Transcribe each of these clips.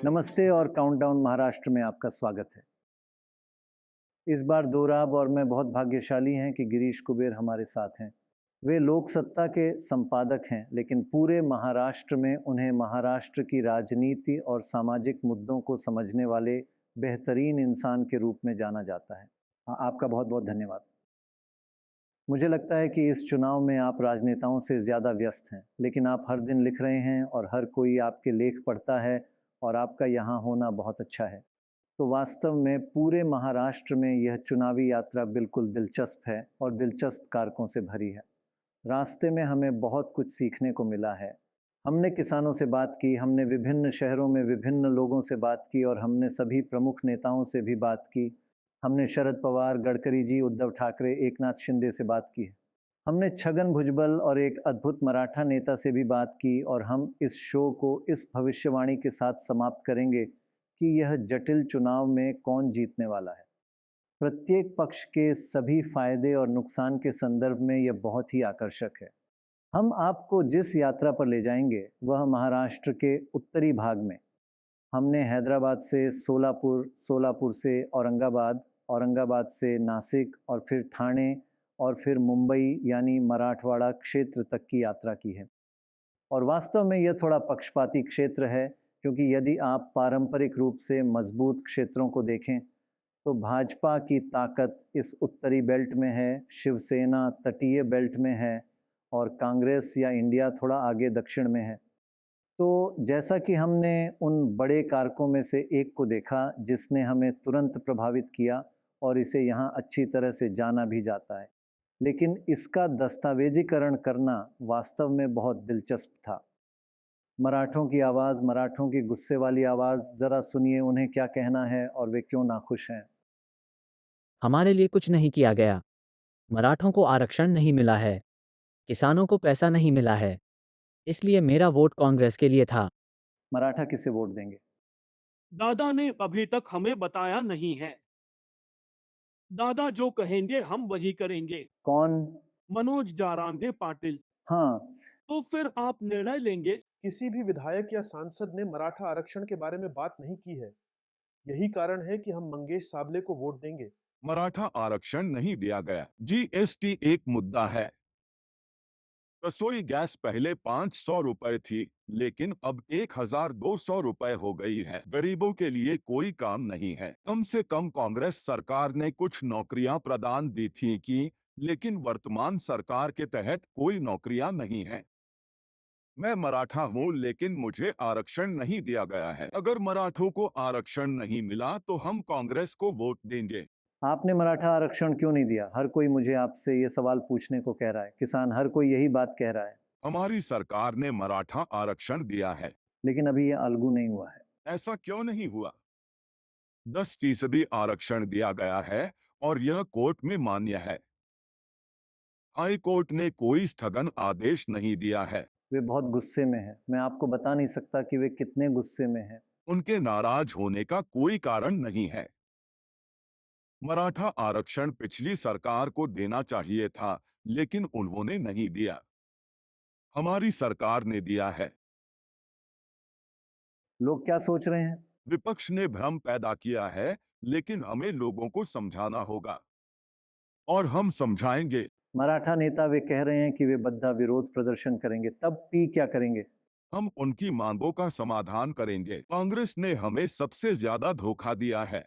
नमस्ते और काउंटडाउन महाराष्ट्र में आपका स्वागत है। इस बार दोराब और मैं बहुत भाग्यशाली हैं कि गिरीश कुबेर हमारे साथ हैं। वे लोक सत्ता के संपादक हैं, लेकिन पूरे महाराष्ट्र में उन्हें महाराष्ट्र की राजनीति और सामाजिक मुद्दों को समझने वाले बेहतरीन इंसान के रूप में जाना जाता है। आपका बहुत-बहुत धन्यवाद। मुझे लगता है कि इस चुनाव में आप राजनेताओं से ज़्यादा व्यस्त हैं, लेकिन आप हर दिन लिख रहे हैं और हर कोई आपके लेख पढ़ता है और आपका यहाँ होना बहुत अच्छा है। तो वास्तव में पूरे महाराष्ट्र में यह चुनावी यात्रा बिल्कुल दिलचस्प है और दिलचस्प कारकों से भरी है। रास्ते में हमें बहुत कुछ सीखने को मिला है। हमने किसानों से बात की, हमने विभिन्न शहरों में विभिन्न लोगों से बात की और हमने सभी प्रमुख नेताओं से भी बात की। हमने शरद पवार, गडकरी जी, उद्धव ठाकरे, एकनाथ शिंदे से बात की है। हमने छगन भुजबल और एक अद्भुत मराठा नेता से भी बात की और हम इस शो को इस भविष्यवाणी के साथ समाप्त करेंगे कि यह जटिल चुनाव में कौन जीतने वाला है। प्रत्येक पक्ष के सभी फायदे और नुकसान के संदर्भ में यह बहुत ही आकर्षक है। हम आपको जिस यात्रा पर ले जाएंगे वह महाराष्ट्र के उत्तरी भाग में। हमने हैदराबाद से सोलापुर, सोलापुर से औरंगाबाद, औरंगाबाद से नासिक और फिर ठाणे और फिर मुंबई यानी मराठवाड़ा क्षेत्र तक की यात्रा की है। और वास्तव में यह थोड़ा पक्षपाती क्षेत्र है, क्योंकि यदि आप पारंपरिक रूप से मजबूत क्षेत्रों को देखें तो भाजपा की ताकत इस उत्तरी बेल्ट में है, शिवसेना तटीय बेल्ट में है और कांग्रेस या इंडिया थोड़ा आगे दक्षिण में है। तो जैसा कि हमने उन बड़े कारकों में से एक को देखा जिसने हमें तुरंत प्रभावित किया और इसे यहाँ अच्छी तरह से जाना भी जाता है, लेकिन इसका दस्तावेजीकरण करना वास्तव में बहुत दिलचस्प था। मराठों की आवाज़, मराठों की गुस्से वाली आवाज़, ज़रा सुनिए उन्हें क्या कहना है और वे क्यों नाखुश हैं। हमारे लिए कुछ नहीं किया गया। मराठों को आरक्षण नहीं मिला है। किसानों को पैसा नहीं मिला है। इसलिए मेरा वोट कांग्रेस के लिए था। मराठा किसे वोट देंगे? दादा ने अभी तक हमें बताया नहीं है। दादा जो कहेंगे हम वही करेंगे। कौन? मनोज जारांगे पाटिल। हाँ, तो फिर आप निर्णय लेंगे। किसी भी विधायक या सांसद ने मराठा आरक्षण के बारे में बात नहीं की है। यही कारण है कि हम मंगेश साबले को वोट देंगे। मराठा आरक्षण नहीं दिया गया। जीएसटी एक मुद्दा है। रसोई गैस पहले 500 रुपए थी, लेकिन अब 1200 रुपए हो गई है। गरीबों के लिए कोई काम नहीं है। कम से कम कांग्रेस सरकार ने कुछ नौकरियां प्रदान दी थी कि, लेकिन वर्तमान सरकार के तहत कोई नौकरियां नहीं है। मैं मराठा हूँ, लेकिन मुझे आरक्षण नहीं दिया गया है। अगर मराठों को आरक्षण नहीं मिला तो हम कांग्रेस को वोट देंगे। आपने मराठा आरक्षण क्यों नहीं दिया? हर कोई मुझे आपसे ये सवाल पूछने को कह रहा है। किसान हर कोई यही बात कह रहा है। हमारी सरकार ने मराठा आरक्षण दिया है। लेकिन अभी ये लागू नहीं हुआ है। ऐसा क्यों नहीं हुआ? 10% आरक्षण दिया गया है और यह कोर्ट में मान्य है। हाई कोर्ट ने कोई स्थगन आदेश नहीं दिया है। वे बहुत गुस्से में हैं। मैं आपको बता नहीं सकता कि वे कितने गुस्से में हैं। उनके नाराज होने का कोई कारण नहीं है। मराठा आरक्षण पिछली सरकार को देना चाहिए था, लेकिन उन्होंने नहीं दिया। हमारी सरकार ने दिया है। लोग क्या सोच रहे हैं? विपक्ष ने भ्रम पैदा किया है, लेकिन हमें लोगों को समझाना होगा और हम समझाएंगे। मराठा नेता वे कह रहे हैं कि वे बद्धा विरोध प्रदर्शन करेंगे। तब पी क्या करेंगे? हम उनकी मांगों का समाधान करेंगे। कांग्रेस ने हमें सबसे ज्यादा धोखा दिया है।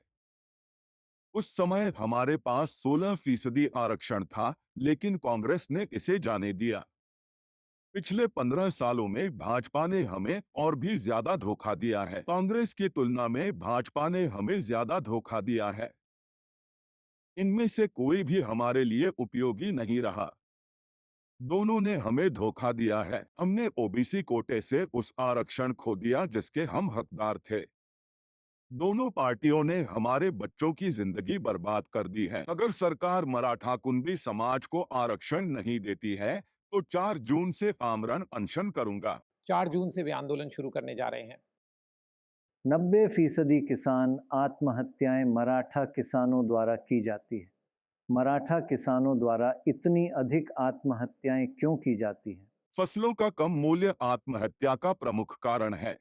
उस समय हमारे पास 16% आरक्षण था, लेकिन कांग्रेस ने इसे जाने दिया। पिछले 15 सालों में भाजपा ने हमें और भी ज्यादा धोखा दिया है। कांग्रेस की तुलना में भाजपा ने हमें ज्यादा धोखा दिया है। इनमें से कोई भी हमारे लिए उपयोगी नहीं रहा। दोनों ने हमें धोखा दिया है। हमने ओबीसी कोटे से उस आरक्षण खो दिया जिसके हम हकदार थे। दोनों पार्टियों ने हमारे बच्चों की जिंदगी बर्बाद कर दी है। अगर सरकार मराठा कुंबी समाज को आरक्षण नहीं देती है तो 4 जून से आमरण अनशन करूंगा। 4 जून से वे आंदोलन शुरू करने जा रहे हैं। 90% किसान आत्महत्याएं मराठा किसानों द्वारा की जाती है। मराठा किसानों द्वारा इतनी अधिक आत्महत्याएं क्यों की जाती हैं? फसलों का कम मूल्य आत्महत्या का प्रमुख कारण है।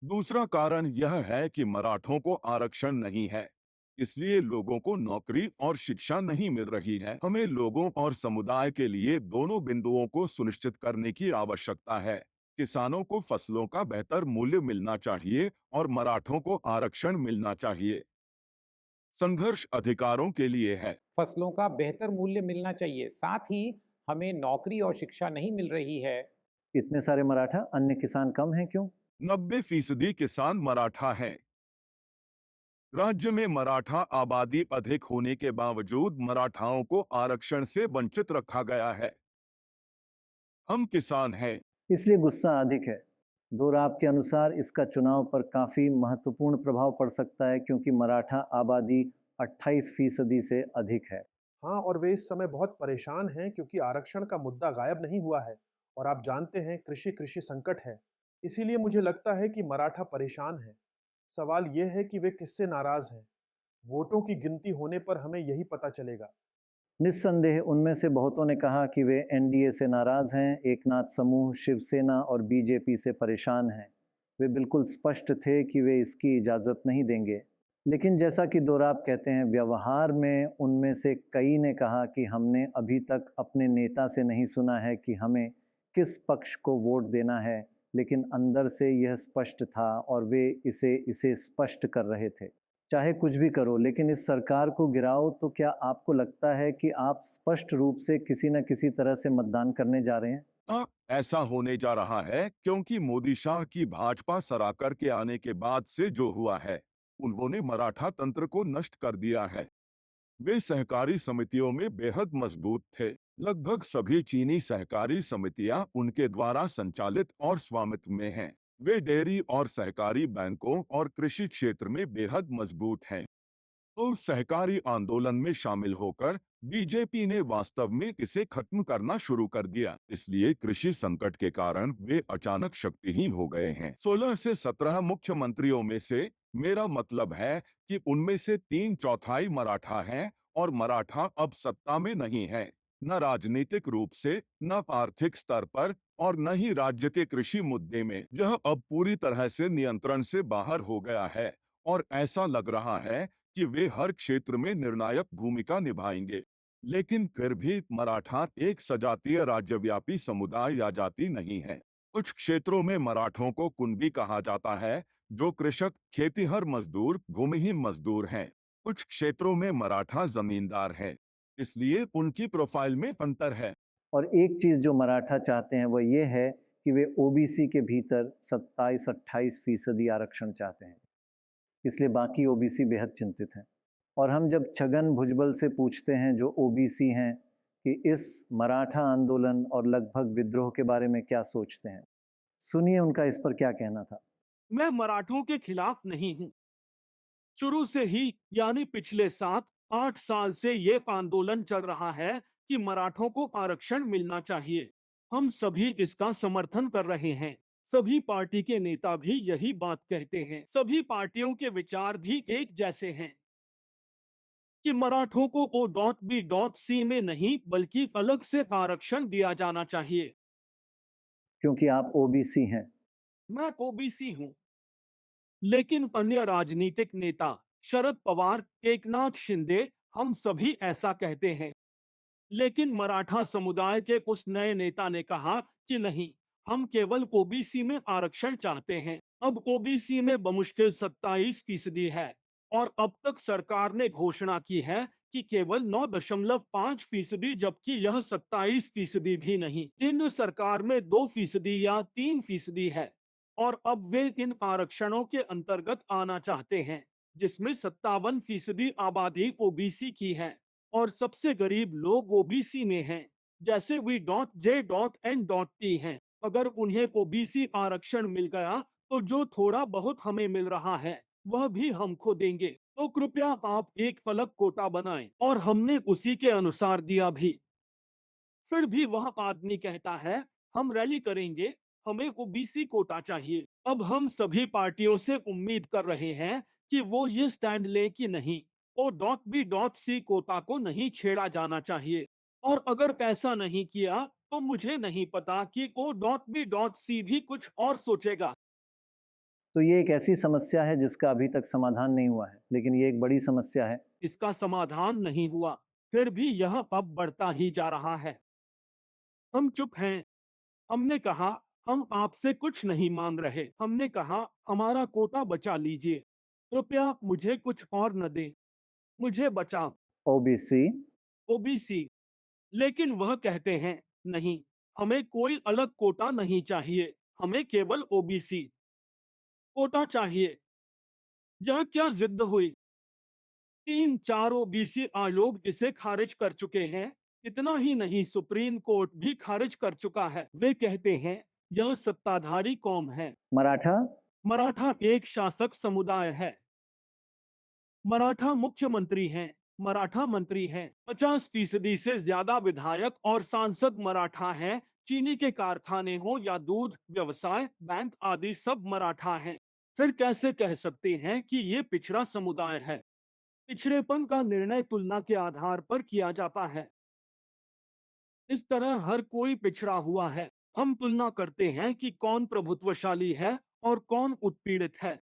दूसरा कारण यह है कि मराठों को आरक्षण नहीं है, इसलिए लोगों को नौकरी और शिक्षा नहीं मिल रही है। हमें लोगों और समुदाय के लिए दोनों बिंदुओं को सुनिश्चित करने की आवश्यकता है। किसानों को फसलों का बेहतर मूल्य मिलना चाहिए और मराठों को आरक्षण मिलना चाहिए। संघर्ष अधिकारों के लिए है। फसलों का बेहतर मूल्य मिलना चाहिए, साथ ही हमें नौकरी और शिक्षा नहीं मिल रही है। इतने सारे मराठा, अन्य किसान कम हैं क्यों? 90% किसान मराठा हैं। राज्य में मराठा आबादी अधिक होने के बावजूद मराठाओं को आरक्षण से वंचित रखा गया है। हम किसान हैं। इसलिए गुस्सा अधिक है। दोराब के अनुसार इसका चुनाव पर काफ़ी महत्वपूर्ण प्रभाव पड़ सकता है क्योंकि मराठा आबादी 28% से अधिक है। हाँ, और वे इस समय बहुत परेशान हैं क्योंकि आरक्षण का मुद्दा गायब नहीं हुआ है और आप जानते हैं कृषि संकट है। इसीलिए मुझे लगता है कि मराठा परेशान है। सवाल यह है कि वे किससे नाराज हैं। वोटों की गिनती होने पर हमें यही पता चलेगा। निस्संदेह उनमें से बहुतों ने कहा कि वे एनडीए से नाराज हैं, एकनाथ समूह, शिवसेना और बीजेपी से परेशान हैं। वे बिल्कुल स्पष्ट थे कि वे इसकी इजाज़त नहीं देंगे। लेकिन जैसा कि दोराब कहते हैं, व्यवहार में उनमें से कई ने कहा कि हमने अभी तक अपने नेता से नहीं सुना है कि हमें किस पक्ष को वोट देना है, लेकिन अंदर से यह स्पष्ट था और वे इसे स्पष्ट कर रहे थे। चाहे कुछ भी करो, लेकिन इस सरकार को गिराओ, तो क्या आपको लगता है कि आप स्पष्ट रूप से किसी न किसी तरह से मतदान करने जा रहे हैं? ऐसा होने जा रहा है क्योंकि मोदी शाह की भाजपा सराकर के आने के बाद से जो हुआ है, उन्होंने मराठा तंत्र को नष्ट कर दिया है। वे सहकारी समितियों में बेहद मजबूत थे। लगभग सभी चीनी सहकारी समितियां उनके द्वारा संचालित और स्वामित्व में हैं। वे डेयरी और सहकारी बैंकों और कृषि क्षेत्र में बेहद मजबूत हैं। तो सहकारी आंदोलन में शामिल होकर बीजेपी ने वास्तव में इसे खत्म करना शुरू कर दिया। इसलिए कृषि संकट के कारण वे अचानक शक्तिहीन हो गए हैं। 16 से 17 मुख्यमंत्रियों में से मेरा मतलब है कि उनमें से 3/4 मराठा हैं और मराठा अब सत्ता में नहीं है, न राजनीतिक रूप से, न आर्थिक स्तर पर और न ही राज्य के कृषि मुद्दे में। यह अब पूरी तरह से नियंत्रण से बाहर हो गया है और ऐसा लग रहा है कि वे हर क्षेत्र में निर्णायक भूमिका निभाएंगे। लेकिन फिर भी मराठा एक सजातीय राज्यव्यापी समुदाय या जाति नहीं है। कुछ क्षेत्रों में मराठों को कुंबी कहा जाता है, जो कृषक, खेतीहर मजदूर, भूमिहीन मजदूर हैं। कुछ क्षेत्रों में मराठा जमींदार हैं, इसलिए उनकी प्रोफाइल में अंतर है। और एक चीज़ जो मराठा चाहते हैं वो ये है कि वे ओबीसी के भीतर 27-28% आरक्षण चाहते हैं। इसलिए बाकी ओबीसी बेहद चिंतित हैं। और हम जब छगन भुजबल से पूछते हैं, जो ओबीसी हैं, कि इस मराठा आंदोलन और लगभग विद्रोह के बारे में क्या सोचते हैं, सुनिए उनका इस पर क्या कहना था। मैं मराठों के खिलाफ नहीं हूं। शुरू से ही यानी पिछले 7-8 साल से ये आंदोलन चल रहा है कि मराठों को आरक्षण मिलना चाहिए। हम सभी इसका समर्थन कर रहे हैं। सभी पार्टी के नेता भी यही बात कहते हैं। सभी पार्टियों के विचार भी एक जैसे हैं कि मराठों को O.B.C में नहीं बल्कि अलग से आरक्षण दिया जाना चाहिए। क्योंकि आप ओबीसी हैं। मैं ओबीसी हूं, लेकिन अन्य राजनीतिक नेता शरद पवार, एकनाथ शिंदे, हम सभी ऐसा कहते हैं। लेकिन मराठा समुदाय के कुछ नए नेता ने कहा कि नहीं, हम केवल ओबीसी में आरक्षण चाहते हैं। अब ओबीसी में बमुश्किल 27% है और अब तक सरकार ने घोषणा की है कि केवल 9.5%, जबकि यह 27% भी नहीं। केंद्र सरकार में 2% या 3% है और अब वे इन आरक्षणों के अंतर्गत आना चाहते हैं, जिसमें 57% आबादी ओबीसी की है और सबसे गरीब लोग ओबीसी में हैं, जैसे V.J.N.T हैं। अगर उन्हें ओबीसी आरक्षण मिल गया तो जो थोड़ा बहुत हमें मिल रहा है वह भी हम खो देंगे। तो कृपया आप एक अलग कोटा बनाएं और हमने उसी के अनुसार दिया भी। फिर भी वह आदमी कहता है हम रैली करेंगे, हमें ओबीसी कोटा चाहिए। अब हम सभी पार्टियों से उम्मीद कर रहे हैं कि वो ये स्टैंड ले कि नहीं, O.B.C कोटा को नहीं छेड़ा जाना चाहिए। और अगर ऐसा नहीं किया तो मुझे नहीं पता कि O.B.C भी कुछ और सोचेगा। तो ये एक ऐसी समस्या है जिसका अभी तक समाधान नहीं हुआ है, लेकिन ये एक बड़ी समस्या है। इसका समाधान नहीं हुआ, फिर भी यह अब बढ़ता ही जा रहा है। हम चुप हैं। हमने कहा हम आपसे कुछ नहीं मांग रहे। हमने कहा हमारा कोटा बचा लीजिए, कृपया मुझे कुछ और न दें, मुझे बचाओ ओबीसी, ओबीसी। लेकिन वह कहते हैं नहीं, हमें कोई अलग कोटा नहीं चाहिए, हमें केवल ओबीसी कोटा चाहिए। यह क्या जिद हुई? 3-4 ओबीसी आयोग इसे खारिज कर चुके हैं। इतना ही नहीं, सुप्रीम कोर्ट भी खारिज कर चुका है। वे कहते हैं यह सत्ताधारी कौम है। मराठा, मराठा एक शासक समुदाय है। मराठा मुख्यमंत्री हैं, मराठा मंत्री हैं। 50% से ज्यादा विधायक और सांसद मराठा हैं। चीनी के कारखाने हो या दूध व्यवसाय, बैंक आदि सब मराठा हैं। फिर कैसे कह सकते हैं कि ये पिछड़ा समुदाय है? पिछड़ेपन का निर्णय तुलना के आधार पर किया जाता है। इस तरह हर कोई पिछड़ा हुआ है। हम तुलना करते हैं कि कौन प्रभुत्वशाली है और कौन उत्पीड़ित है।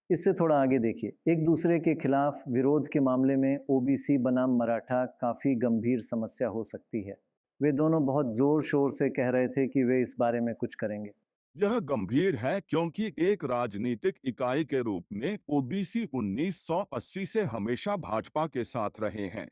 इससे थोड़ा आगे देखिए। एक दूसरे के खिलाफ विरोध के मामले में ओबीसी बनाम मराठा काफ़ी गंभीर समस्या हो सकती है। वे दोनों बहुत ज़ोर शोर से कह रहे थे कि वे इस बारे में कुछ करेंगे। यह गंभीर है क्योंकि एक राजनीतिक इकाई के रूप में ओबीसी 1980 से हमेशा भाजपा के साथ रहे हैं।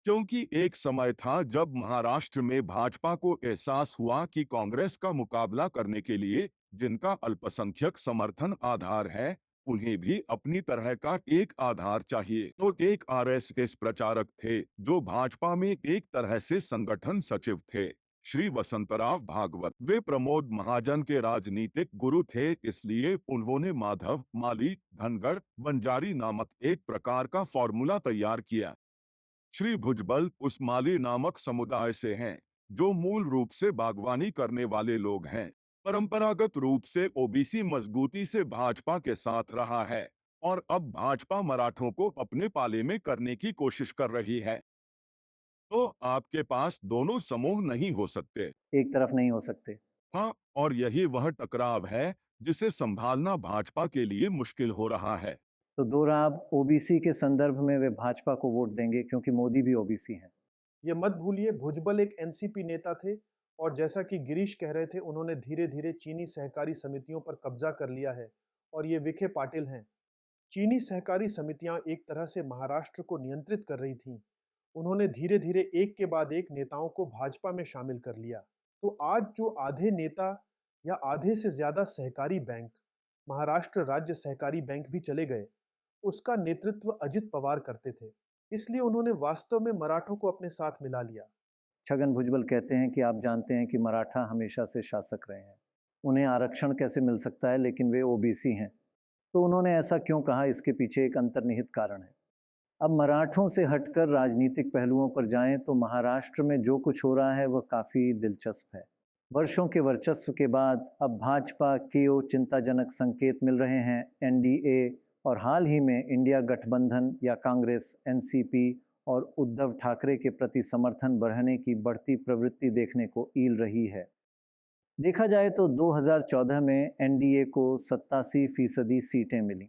क्योंकि एक समय था जब महाराष्ट्र में भाजपा को एहसास हुआ कि कांग्रेस का मुकाबला करने के लिए जिनका अल्पसंख्यक समर्थन आधार है, उन्हें भी अपनी तरह का एक आधार चाहिए। तो एक आरएसएस प्रचारक थे जो भाजपा में एक तरह से संगठन सचिव थे, श्री वसंतराव भागवत। वे प्रमोद महाजन के राजनीतिक गुरु थे, इसलिए उन्होंने माधव, माली, धनगर, बंजारी नामक एक प्रकार का फॉर्मूला तैयार किया। श्री भुजबल उस माली नामक समुदाय से हैं, जो मूल रूप से बागवानी करने वाले लोग हैं। परंपरागत रूप से ओबीसी मजबूती से भाजपा के साथ रहा है और अब भाजपा मराठों को अपने पाले में करने की कोशिश कर रही है। तो आपके पास दोनों समूह नहीं हो सकते। एक तरफ नहीं हो सकते। हाँ, और यही वह टकराव है जिसे संभालना भाजपा के लिए मुश्किल हो रहा है। तो दोराब ओबीसी के संदर्भ में वे भाजपा को वोट देंगे क्योंकि मोदी भी ओबीसी हैं। ये मत भूलिए, भुजबल एक एनसीपी नेता थे और जैसा कि गिरीश कह रहे थे, उन्होंने धीरे धीरे चीनी सहकारी समितियों पर कब्जा कर लिया है और ये विखे पाटिल हैं। चीनी सहकारी समितियां एक तरह से महाराष्ट्र को नियंत्रित कर रही थीं। उन्होंने धीरे धीरे एक के बाद एक नेताओं को भाजपा में शामिल कर लिया। तो आज जो आधे नेता या आधे से ज्यादा सहकारी बैंक, महाराष्ट्र राज्य सहकारी बैंक भी चले गए, उसका नेतृत्व अजित पवार करते थे। इसलिए उन्होंने वास्तव में मराठों को अपने साथ मिला लिया। छगन भुजबल कहते हैं कि आप जानते हैं कि मराठा हमेशा से शासक रहे हैं, उन्हें आरक्षण कैसे मिल सकता है, लेकिन वे ओबीसी हैं। तो उन्होंने ऐसा क्यों कहा, इसके पीछे एक अंतर्निहित कारण है। अब मराठों से हटकर राजनीतिक पहलुओं पर जाएं तो महाराष्ट्र में जो कुछ हो रहा है वह काफ़ी दिलचस्प है। वर्षों के वर्चस्व के बाद अब भाजपा को चिंताजनक संकेत मिल रहे हैं। एनडीए और हाल ही में इंडिया गठबंधन या कांग्रेस, एनसीपी और उद्धव ठाकरे के प्रति समर्थन बढ़ने की बढ़ती प्रवृत्ति देखने को ईल रही है। देखा जाए तो 2014 में एनडीए को 87% सीटें मिली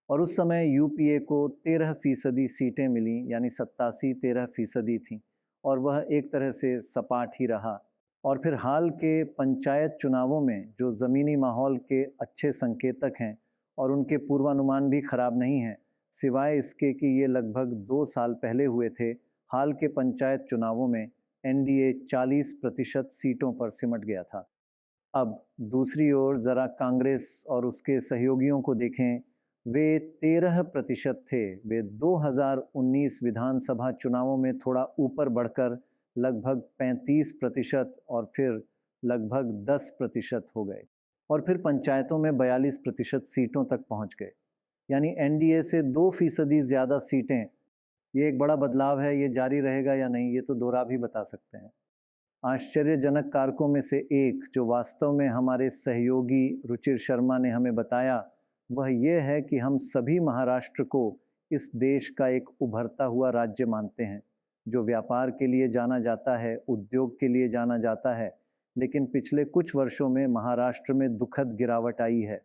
और उस समय यूपीए को 13% सीटें मिली, यानी 87-13% थी, और वह एक तरह से सपाट ही रहा। और फिर हाल के पंचायत चुनावों में जो ज़मीनी माहौल के अच्छे संकेतक हैं और उनके पूर्वानुमान भी खराब नहीं हैं, सिवाय इसके कि ये लगभग 2 साल पहले हुए थे, हाल के पंचायत चुनावों में एनडीए 40% सीटों पर सिमट गया था। अब दूसरी ओर ज़रा कांग्रेस और उसके सहयोगियों को देखें, वे 13% थे। वे 2019 विधानसभा चुनावों में थोड़ा ऊपर बढ़कर लगभग 35% और फिर लगभग 10% हो गए और फिर पंचायतों में 42% सीटों तक पहुंच गए, यानी एनडीए से 2% ज़्यादा सीटें। ये एक बड़ा बदलाव है। ये जारी रहेगा या नहीं, ये तो दोरा भी बता सकते हैं। आश्चर्यजनक कारकों में से एक जो वास्तव में हमारे सहयोगी रुचिर शर्मा ने हमें बताया, वह यह है कि हम सभी महाराष्ट्र को इस देश का एक उभरता हुआ राज्य मानते हैं, जो व्यापार के लिए जाना जाता है, उद्योग के लिए जाना जाता है। लेकिन पिछले कुछ वर्षों में महाराष्ट्र में दुखद गिरावट आई है।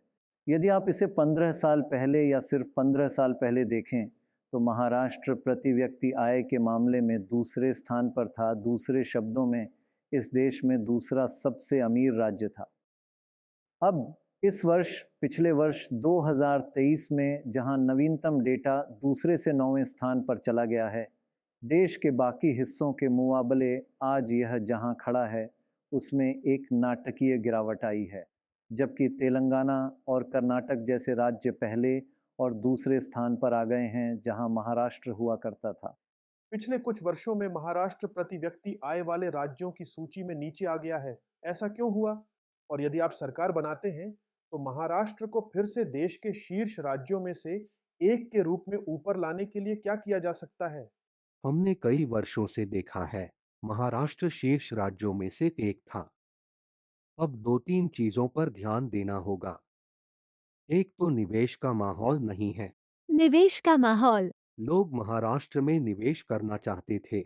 यदि आप इसे 15 साल पहले या सिर्फ 15 साल पहले देखें तो महाराष्ट्र प्रति व्यक्ति आय के मामले में दूसरे स्थान पर था। दूसरे शब्दों में, इस देश में दूसरा सबसे अमीर राज्य था। अब इस वर्ष, पिछले वर्ष 2023 में जहां नवीनतम डेटा दूसरे से 9वें स्थान पर चला गया है, देश के बाकी हिस्सों के मुकाबले आज यह जहां खड़ा है उसमें एक नाटकीय गिरावट आई है, जबकि तेलंगाना और कर्नाटक जैसे राज्य पहले और दूसरे स्थान पर आ गए हैं जहां महाराष्ट्र हुआ करता था। पिछले कुछ वर्षों में महाराष्ट्र प्रति व्यक्ति आय वाले राज्यों की सूची में नीचे आ गया है। ऐसा क्यों हुआ? और यदि आप सरकार बनाते हैं तो महाराष्ट्र को फिर से देश के शीर्ष राज्यों में से एक के रूप में ऊपर लाने के लिए क्या किया जा सकता है? हमने कई वर्षों से देखा है, महाराष्ट्र शीर्ष राज्यों में से एक था। अब दो तीन चीजों पर ध्यान देना होगा। एक तो निवेश का माहौल नहीं है। निवेश का माहौल। लोग महाराष्ट्र में निवेश करना चाहते थे।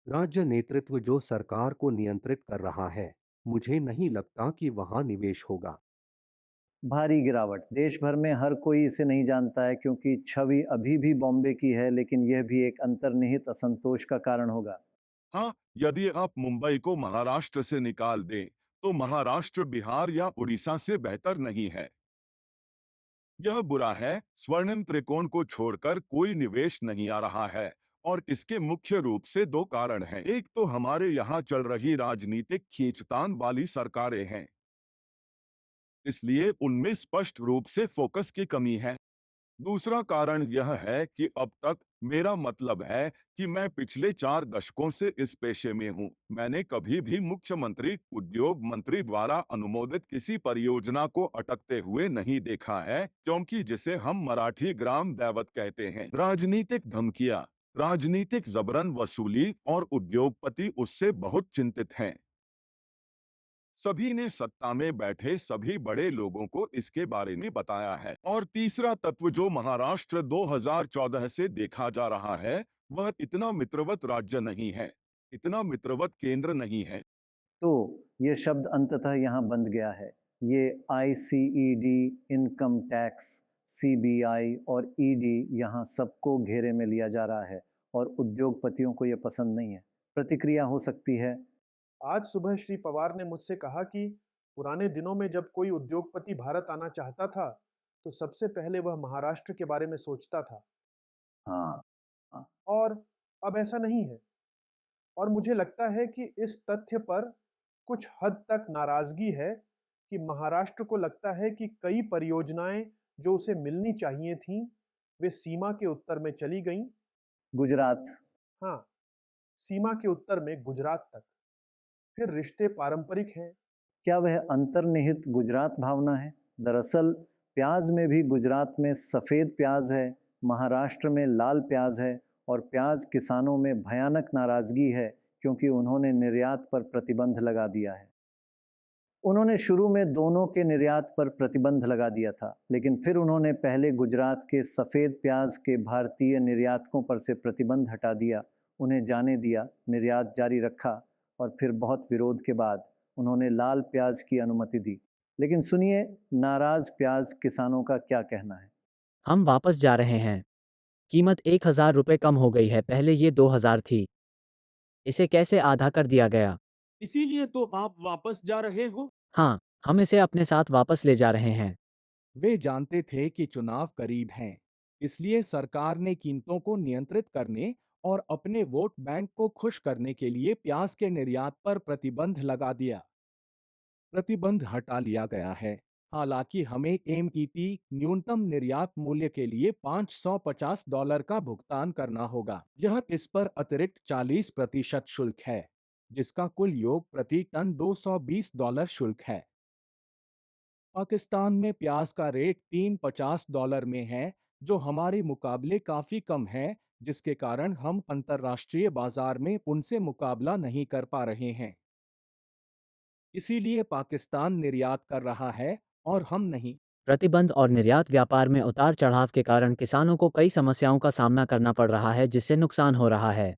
राज्य नेतृत्व जो सरकार को नियंत्रित कर रहा है, मुझे नहीं लगता कि वहां निवेश होगा। भारी गिरावट। देश भर में हर कोई इसे नहीं जानता है क्योंकि छवि अभी भी बॉम्बे की है, लेकिन यह भी एक अंतर्निहित असंतोष का कारण होगा। हाँ, यदि आप मुंबई को महाराष्ट्र से निकाल दें तो महाराष्ट्र बिहार या उड़ीसा से बेहतर नहीं है। यह बुरा है। स्वर्णिम त्रिकोण को छोड़कर कोई निवेश नहीं आ रहा है और इसके मुख्य रूप से दो कारण हैं। एक तो हमारे यहाँ चल रही राजनीतिक खींचतान वाली सरकारें हैं, इसलिए उनमें स्पष्ट रूप से फोकस की कमी है। दूसरा कारण यह है कि अब तक, मेरा मतलब है कि मैं पिछले 4 दशकों से इस पेशे में हूं, मैंने कभी भी मुख्यमंत्री, उद्योग मंत्री द्वारा अनुमोदित किसी परियोजना को अटकते हुए नहीं देखा है, क्योंकि जिसे हम मराठी ग्राम दैवत कहते हैं, राजनीतिक धमकियां, राजनीतिक जबरन वसूली और उद्योगपति उससे बहुत चिंतित हैं। सभी ने सत्ता में बैठे सभी बड़े लोगों को इसके बारे में बताया है। और तीसरा तत्व जो महाराष्ट्र 2014 से देखा जा रहा है, वह इतना मित्रवत राज्य नहीं है, इतना मित्रवत केंद्र नहीं है। तो ये शब्द अंततः यहाँ बंद गया है। ये ICED, इनकम टैक्स, CBI और ED यहाँ सबको घेरे में लिया जा रहा है और उद्योगपतियों को ये पसंद नहीं है। प्रतिक्रिया हो सकती है। आज सुबह श्री पवार ने मुझसे कहा कि पुराने दिनों में जब कोई उद्योगपति भारत आना चाहता था तो सबसे पहले वह महाराष्ट्र के बारे में सोचता था, हाँ, और अब ऐसा नहीं है। और मुझे लगता है कि इस तथ्य पर कुछ हद तक नाराजगी है कि महाराष्ट्र को लगता है कि कई परियोजनाएं जो उसे मिलनी चाहिए थीं, वे सीमा के उत्तर में चली गईं। गुजरात। हाँ, सीमा के उत्तर में गुजरात तक। फिर रिश्ते पारंपरिक हैं। क्या वह अंतर्निहित गुजरात भावना है? दरअसल प्याज में भी गुजरात में सफ़ेद प्याज है, महाराष्ट्र में लाल प्याज है और प्याज किसानों में भयानक नाराज़गी है क्योंकि उन्होंने निर्यात पर प्रतिबंध लगा दिया है। उन्होंने शुरू में दोनों के निर्यात पर प्रतिबंध लगा दिया था, लेकिन फिर उन्होंने पहले गुजरात के सफ़ेद प्याज के भारतीय निर्यातकों पर से प्रतिबंध हटा दिया, उन्हें जाने दिया, निर्यात जारी रखा और फिर बहुत विरोध के बाद उन्होंने लाल प्याज की अनुमति दी। लेकिन सुनिए, नाराज प्याज किसानों का क्या कहना है। हम वापस जा रहे हैं। कीमत 1000 रुपये कम हो गई है, पहले ये 2000 थी। इसे कैसे आधा कर दिया गया? इसीलिए तो आप वापस जा रहे हो? हाँ, हम इसे अपने साथ वापस ले जा रहे हैं। वे जानते थे कि चुनाव करीब हैं, इसलिए सरकार ने कीमतों को नियंत्रित करने और अपने वोट बैंक को खुश करने के लिए प्याज के निर्यात पर प्रतिबंध लगा दिया। प्रतिबंध हटा लिया गया है, हालांकि हमें एमईपी न्यूनतम निर्यात मूल्य के लिए $550 का भुगतान करना होगा। यह इस पर अतिरिक्त 40% शुल्क है। जिसका कुल योग प्रति टन $220 शुल्क है। पाकिस्तान में प्याज का रेट $350 में है, जो हमारे मुकाबले काफी कम है, जिसके कारण हम अंतर्राष्ट्रीय बाजार में उनसे मुकाबला नहीं कर पा रहे हैं। इसीलिए पाकिस्तान निर्यात कर रहा है और हम नहीं। प्रतिबंध और निर्यात व्यापार में उतार चढ़ाव के कारण किसानों को कई समस्याओं का सामना करना पड़ रहा है, जिससे नुकसान हो रहा है।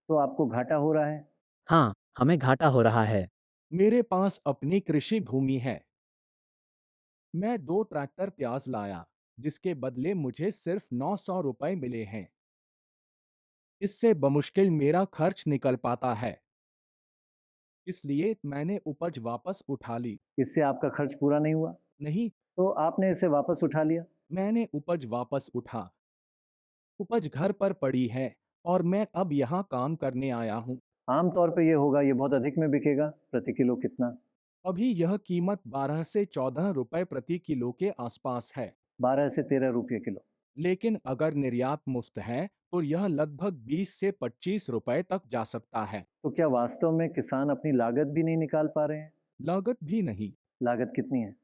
तो आपको घाटा हो रहा है? हाँ, हमें घाटा हो रहा है। मेरे पास अपनी कृषि भूमि है। मैं 2 ट्रैक्टर प्याज लाया, जिसके बदले मुझे सिर्फ ₹900 मिले हैं। इससे बमुश्किल मेरा खर्च निकल पाता है। इसलिए मैंने उपज वापस उठा ली। इससे आपका खर्च पूरा नहीं हुआ, नहीं, तो आपने इसे वापस उठा लिया। मैंने उपज वापस उठा। उपज घर पर पड़ी है और मैं अब यहाँ काम करने आया हूँ। आम तौर पे ये होगा, ये बहुत अधिक में बिकेगा। प्रति किलो कितना? अभी यह कीमत 12 से 14 रुपए प्रति किलो के आसपास है। 12 से 13 रुपये किलो। लेकिन अगर निर्यात मुफ्त है, तो यह लगभग 20 से 25 रुपए तक जा सकता है। तो क्या वास्तव में किसान अपनी लागत भी नहीं निकाल पा रहे हैं? लागत भी नहीं। लागत कितनी है?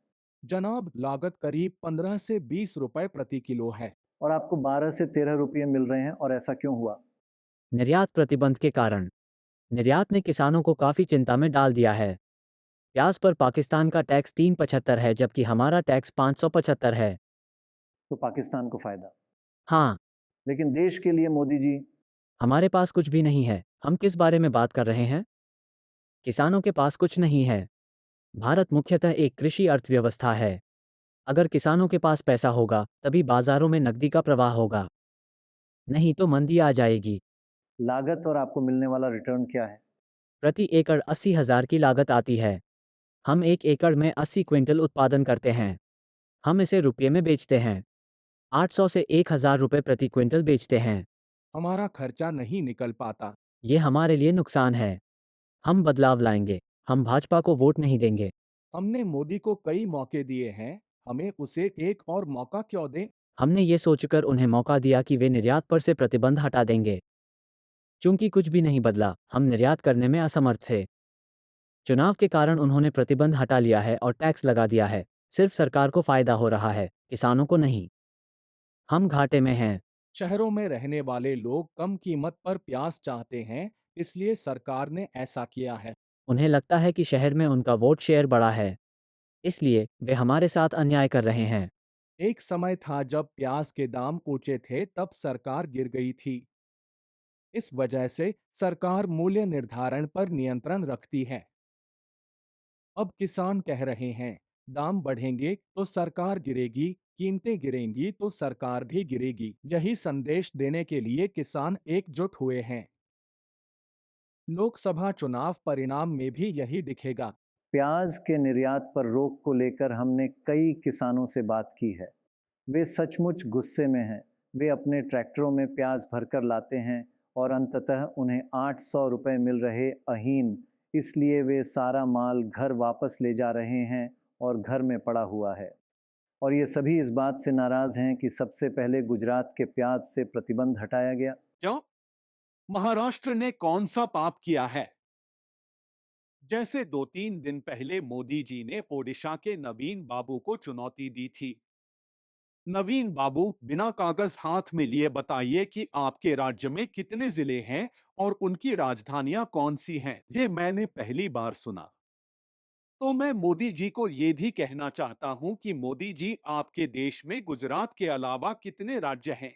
जनाब, लागत करीब 15 से 20 रुपए प्रति किलो है। और आपको 12 से 13 रुपये मिल रहे हैं, और ऐसा क्यों हुआ? निर्यात प्रतिबंध के कारण निर्यात ने किसानों को काफ़ी चिंता में डाल दिया है। प्याज पर पाकिस्तान का टैक्स 375 है, जबकि हमारा टैक्स 575 है। तो पाकिस्तान को फायदा, हाँ, लेकिन देश के लिए मोदी जी, हमारे पास कुछ भी नहीं है। हम किस बारे में बात कर रहे हैं? किसानों के पास कुछ नहीं है। भारत मुख्यतः एक कृषि अर्थव्यवस्था है। अगर किसानों के पास पैसा होगा, तभी बाजारों में नकदी का प्रवाह होगा। नहीं तो मंदी आ जाएगी। लागत और आपको मिलने वाला रिटर्न क्या है? प्रति एकड़ 80,000 की लागत आती है। हम 1 एकड़ में 80 क्विंटल उत्पादन करते हैं। हम इसे रुपये में बेचते हैं। 800 से 1,000 रुपये प्रति क्विंटल बेचते हैं। हमारा खर्चा नहीं निकल पाता। ये हमारे लिए नुकसान है। हम बदलाव लाएंगे। हम भाजपा को वोट नहीं देंगे। हमने मोदी को कई मौके दिए हैं, हमें उसे एक और मौका क्यों दें? हमने ये सोचकर उन्हें मौका दिया कि वे निर्यात पर से प्रतिबंध हटा देंगे। चूंकि कुछ भी नहीं बदला, हम निर्यात करने में असमर्थ थे। चुनाव के कारण उन्होंने प्रतिबंध हटा लिया है और टैक्स लगा दिया है। सिर्फ सरकार को फायदा हो रहा है, किसानों को नहीं। हम घाटे में हैं। शहरों में रहने वाले लोग कम कीमत पर प्याज चाहते हैं, इसलिए सरकार ने ऐसा किया है। उन्हें लगता है कि शहर में उनका वोट शेयर बड़ा है, इसलिए वे हमारे साथ अन्याय कर रहे हैं। एक समय था जब प्याज के दाम ऊंचे थे, तब सरकार गिर गई थी। इस वजह से सरकार मूल्य निर्धारण पर नियंत्रण रखती है। अब किसान कह रहे हैं, दाम बढ़ेंगे तो सरकार गिरेगी, कीमतें गिरेंगी तो सरकार भी गिरेगी। यही संदेश देने के लिए किसान एकजुट हुए हैं। लोकसभा चुनाव परिणाम में भी यही दिखेगा। प्याज के निर्यात पर रोक को लेकर हमने कई किसानों से बात की है। वे सचमुच गुस्से में हैं। वे अपने ट्रैक्टरों में प्याज भरकर लाते हैं और अंततः उन्हें 800 रुपये मिल रहे अहीन, इसलिए वे सारा माल घर वापस ले जा रहे हैं और घर में पड़ा हुआ है। और ये सभी इस बात से नाराज़ हैं कि सबसे पहले गुजरात के प्याज से प्रतिबंध हटाया गया। क्यों? महाराष्ट्र ने कौन सा पाप किया है? जैसे 2-3 दिन पहले मोदी जी ने ओडिशा के नवीन बाबू को चुनौती दी थी। नवीन बाबू, बिना कागज हाथ में लिए बताइए कि आपके राज्य में कितने जिले हैं और उनकी राजधानियां कौन सी हैं। ये मैंने पहली बार सुना। तो मैं मोदी जी को ये भी कहना चाहता हूं कि मोदी जी, आपके देश में गुजरात के अलावा कितने राज्य हैं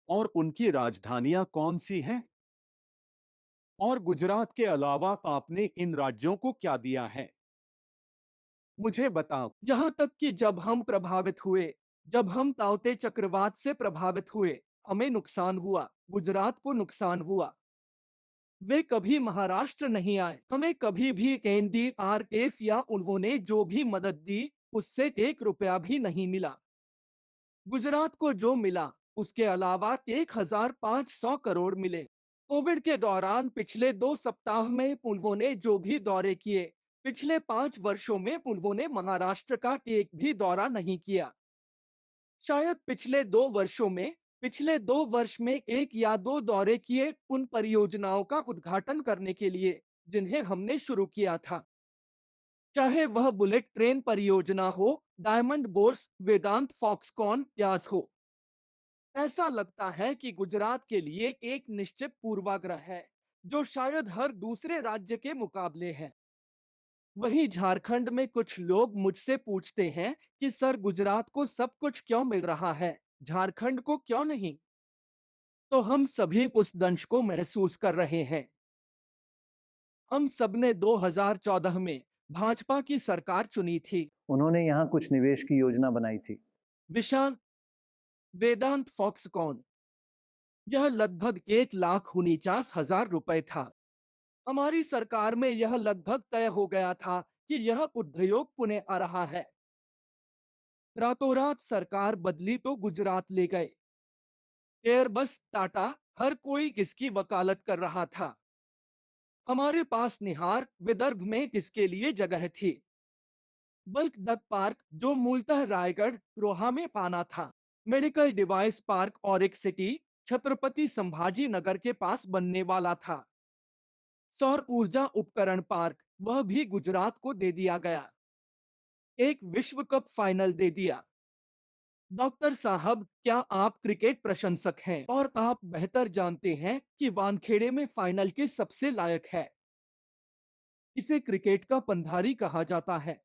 और उनकी राजधानियां कौन सी हैं? और गुजरात के अलावा आपने इन राज्यों को क्या दिया है? मुझे बताओ। यहाँ तक कि जब हम प्रभावित हुए, जब हम ताउते चक्रवात से प्रभावित हुए, हमें नुकसान हुआ, गुजरात को नुकसान हुआ। वे कभी महाराष्ट्र नहीं आए, हमें कभी भी एनडीआरएफ या उन्होंने जो भी मदद दी, उससे 1 रुपया भी नहीं मिला। गुजरात को जो मिला, उसके अलावा 1,500 करोड़ मिले। कोविड के दौरान पिछले 2 सप्ताह में उन्होंने जो भी दौरे किए, पिछले 5 वर्षों में उन्होंने महाराष्ट्र का एक भी दौरा नहीं किया। शायद पिछले 2 वर्षों में पिछले 2 वर्ष में 1 या 2 दौरे किए उन परियोजनाओं का उद्घाटन करने के लिए जिन्हें हमने शुरू किया था। चाहे वह बुलेट ट्रेन परियोजना हो, डायमंड बोर्स, वेदांत फॉक्सकॉन प्यास हो। ऐसा लगता है कि गुजरात के लिए एक निश्चित पूर्वाग्रह है, जो शायद हर दूसरे राज्य के मुकाबले है। वहीं झारखंड में कुछ लोग मुझसे पूछते हैं कि सर गुजरात को सब कुछ क्यों मिल रहा है, झारखंड को क्यों नहीं? तो हम सभी उस दंश को महसूस कर रहे हैं। हम सबने 2014 में भाजपा की सरकार चुनी थी। उन्होंने यहाँ कुछ निवेश की योजना बनाई थी। विशाल वेदांत फॉक्सकॉन, यह लगभग 1,49,000 रुपए था। हमारी सरकार में यह लगभग तय हो गया था कि यह उद्योग पुणे आ रहा है। रातों रात सरकार बदली तो गुजरात ले गए। एयरबस, टाटा, हर कोई इसकी वकालत कर रहा था। हमारे पास निहार, विदर्भ में इसके लिए जगह थी। बल्क डक पार्क, जो मूलतः रायगढ़, रोहा में पाना था। Medical device park Auric city, Chhatrapati Sambhaji Nagar के पास बनने वाला था। सौर ऊर्जा उपकरण पार्क, वह भी गुजरात को दे दिया गया। एक विश्व कप फाइनल दे दिया। डॉक्टर साहब, क्या आप क्रिकेट प्रशंसक हैं और आप बेहतर जानते हैं कि वानखेड़े में फाइनल के सबसे लायक है। इसे क्रिकेट का पंधारी कहा जाता है।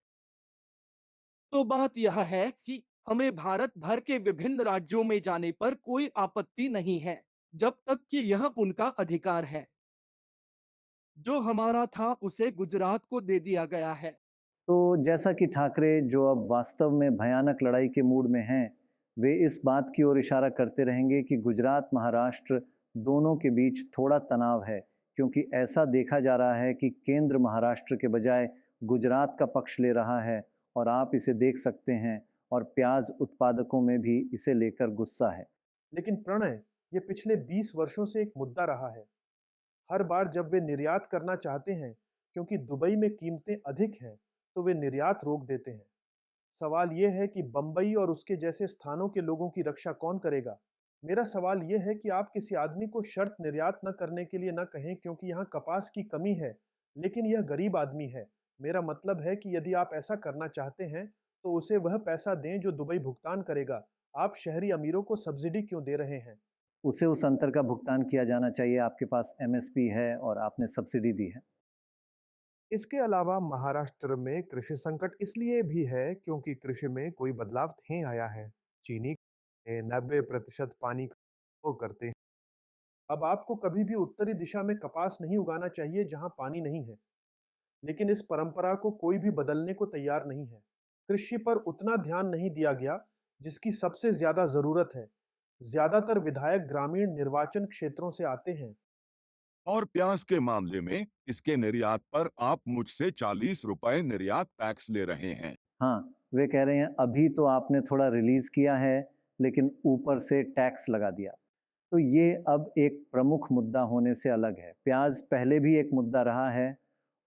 तो बात यह है कि हमें भारत भर के विभिन्न राज्यों में जाने पर कोई आपत्ति नहीं है, जब तक कि यह उनका अधिकार है। जो हमारा था उसे गुजरात को दे दिया गया है। तो जैसा कि ठाकरे, जो अब वास्तव में भयानक लड़ाई के मूड में हैं, वे इस बात की ओर इशारा करते रहेंगे कि गुजरात महाराष्ट्र दोनों के बीच थोड़ा तनाव है, क्योंकि ऐसा देखा जा रहा है कि केंद्र महाराष्ट्र के बजाय गुजरात का पक्ष ले रहा है और आप इसे देख सकते हैं, और प्याज उत्पादकों में भी इसे लेकर गुस्सा है। लेकिन प्रणय, ये पिछले 20 वर्षों से एक मुद्दा रहा है। हर बार जब वे निर्यात करना चाहते हैं, क्योंकि दुबई में कीमतें अधिक हैं, तो वे निर्यात रोक देते हैं। सवाल यह है कि बंबई और उसके जैसे स्थानों के लोगों की रक्षा कौन करेगा? मेरा सवाल यह है कि आप किसी आदमी को शर्त निर्यात न करने के लिए न कहें क्योंकि यहाँ कपास की कमी है, लेकिन यह गरीब आदमी है। मेरा मतलब है कि यदि आप ऐसा करना चाहते हैं, तो उसे वह पैसा दें जो दुबई भुगतान करेगा। आप शहरी अमीरों को सब्सिडी क्यों दे रहे हैं? उसे उस अंतर का भुगतान किया जाना चाहिए। आपके पास एमएसपी है और आपने सब्सिडी दी है। इसके अलावा महाराष्ट्र में कृषि संकट इसलिए भी है क्योंकि कृषि में कोई बदलाव नहीं आया है। चीनी 90% पानी का उपयोग करते हैं। अब आपको कभी भी उत्तरी दिशा में कपास नहीं उगाना चाहिए जहां पानी नहीं है, लेकिन इस परंपरा को कोई भी बदलने को तैयार नहीं है। कृषि पर उतना ध्यान नहीं दिया गया जिसकी सबसे ज्यादा जरूरत है। ज्यादातर विधायक ग्रामीण निर्वाचन क्षेत्रों से आते हैं। और प्याज के मामले में इसके निर्यात पर आप मुझसे 40 रुपए निर्यात टैक्स ले रहे हैं। हाँ, वे कह रहे हैं अभी तो आपने थोड़ा रिलीज किया है, लेकिन ऊपर से टैक्स लगा दिया। तो ये अब एक प्रमुख मुद्दा होने से अलग है। प्याज पहले भी एक मुद्दा रहा है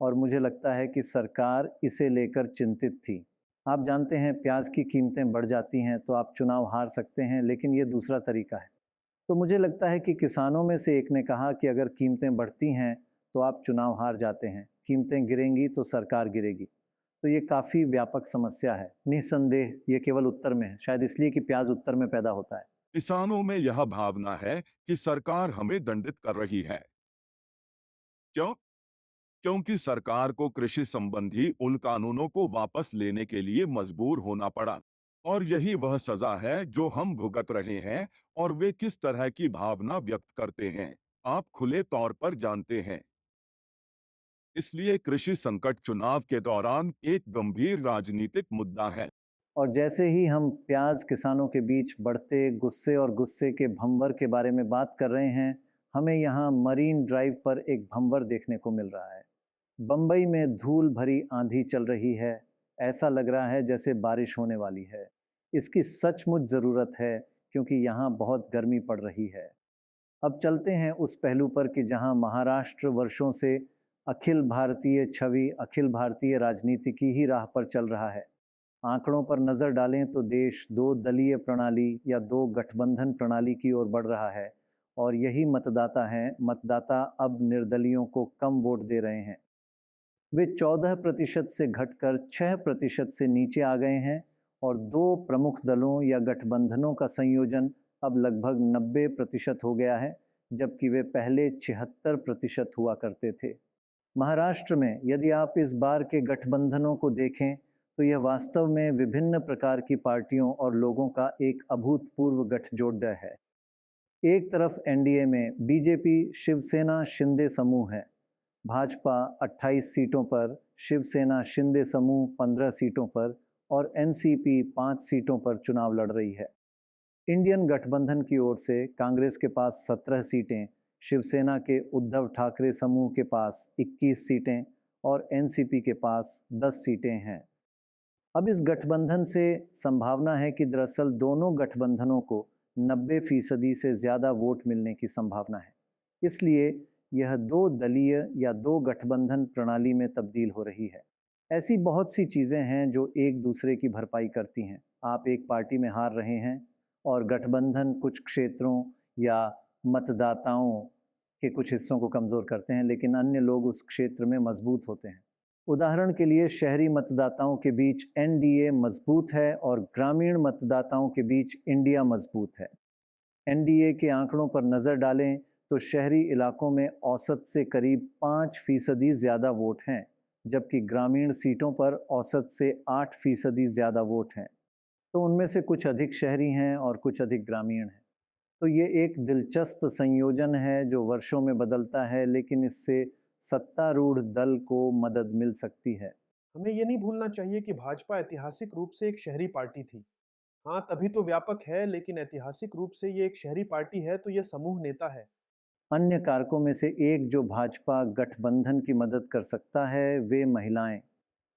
और मुझे लगता है कि सरकार इसे लेकर चिंतित थी। आप जानते हैं, प्याज की कीमतें बढ़ जाती हैं तो आप चुनाव हार सकते हैं, लेकिन ये दूसरा तरीका है। तो मुझे लगता है कि किसानों में से एक ने कहा कि अगर कीमतें बढ़ती हैं तो आप चुनाव हार जाते हैं, कीमतें गिरेंगी तो सरकार गिरेगी। तो ये काफ़ी व्यापक समस्या है। निस्संदेह ये केवल उत्तर में है, शायद इसलिए कि प्याज उत्तर में पैदा होता है। किसानों में यह भावना है कि सरकार हमें दंडित कर रही है। क्यों? क्योंकि सरकार को कृषि संबंधी उन कानूनों को वापस लेने के लिए मजबूर होना पड़ा, और यही वह सजा है जो हम भुगत रहे हैं। और वे किस तरह की भावना व्यक्त करते हैं, आप खुले तौर पर जानते हैं। इसलिए कृषि संकट चुनाव के दौरान एक गंभीर राजनीतिक मुद्दा है। और जैसे ही हम प्याज किसानों के बीच बढ़ते गुस्से और गुस्से के भंवर के बारे में बात कर रहे हैं, हमें यहाँ मरीन ड्राइव पर एक भंवर देखने को मिल रहा है। बम्बई में धूल भरी आंधी चल रही है। ऐसा लग रहा है जैसे बारिश होने वाली है। इसकी सचमुच ज़रूरत है, क्योंकि यहाँ बहुत गर्मी पड़ रही है। अब चलते हैं उस पहलू पर कि जहाँ महाराष्ट्र वर्षों से अखिल भारतीय छवि, अखिल भारतीय राजनीति की ही राह पर चल रहा है। आंकड़ों पर नजर डालें तो देश दो दलीय प्रणाली या दो गठबंधन प्रणाली की ओर बढ़ रहा है और यही मतदाता हैं। मतदाता अब निर्दलीयों को कम वोट दे रहे हैं। वे 14% से घटकर 6% से नीचे आ गए हैं और दो प्रमुख दलों या गठबंधनों का संयोजन अब लगभग 90% हो गया है, जबकि वे पहले 76% हुआ करते थे। महाराष्ट्र में यदि आप इस बार के गठबंधनों को देखें तो यह वास्तव में विभिन्न प्रकार की पार्टियों और लोगों का एक अभूतपूर्व गठजोड़ है। एक तरफ एनडीए में बीजेपी शिवसेना शिंदे समूह है। भाजपा 28 सीटों पर, शिवसेना शिंदे समूह 15 सीटों पर और एनसीपी 5 सीटों पर चुनाव लड़ रही है। इंडियन गठबंधन की ओर से कांग्रेस के पास 17 सीटें, शिवसेना के उद्धव ठाकरे समूह के पास 21 सीटें और एनसीपी के पास 10 सीटें हैं। अब इस गठबंधन से संभावना है कि दरअसल दोनों गठबंधनों को 90% से ज़्यादा वोट मिलने की संभावना है। इसलिए यह दो दलीय या दो गठबंधन प्रणाली में तब्दील हो रही है। ऐसी बहुत सी चीज़ें हैं जो एक दूसरे की भरपाई करती हैं। आप एक पार्टी में हार रहे हैं और गठबंधन कुछ क्षेत्रों या मतदाताओं के कुछ हिस्सों को कमज़ोर करते हैं, लेकिन अन्य लोग उस क्षेत्र में मजबूत होते हैं। उदाहरण के लिए शहरी मतदाताओं के बीच एनडीए मजबूत है और ग्रामीण मतदाताओं के बीच इंडिया मजबूत है। एनडीए के आंकड़ों पर नज़र डालें तो शहरी इलाकों में औसत से करीब 5% ज़्यादा वोट हैं, जबकि ग्रामीण सीटों पर औसत से 8% ज़्यादा वोट हैं। तो उनमें से कुछ अधिक शहरी हैं और कुछ अधिक ग्रामीण हैं। तो ये एक दिलचस्प संयोजन है जो वर्षों में बदलता है, लेकिन इससे सत्तारूढ़ दल को मदद मिल सकती है। हमें ये नहीं भूलना चाहिए कि भाजपा ऐतिहासिक रूप से एक शहरी पार्टी थी। हाँ, तभी तो व्यापक है, लेकिन ऐतिहासिक रूप से ये एक शहरी पार्टी है तो यह समूह नेता है। अन्य कारकों में से एक जो भाजपा गठबंधन की मदद कर सकता है वे महिलाएं।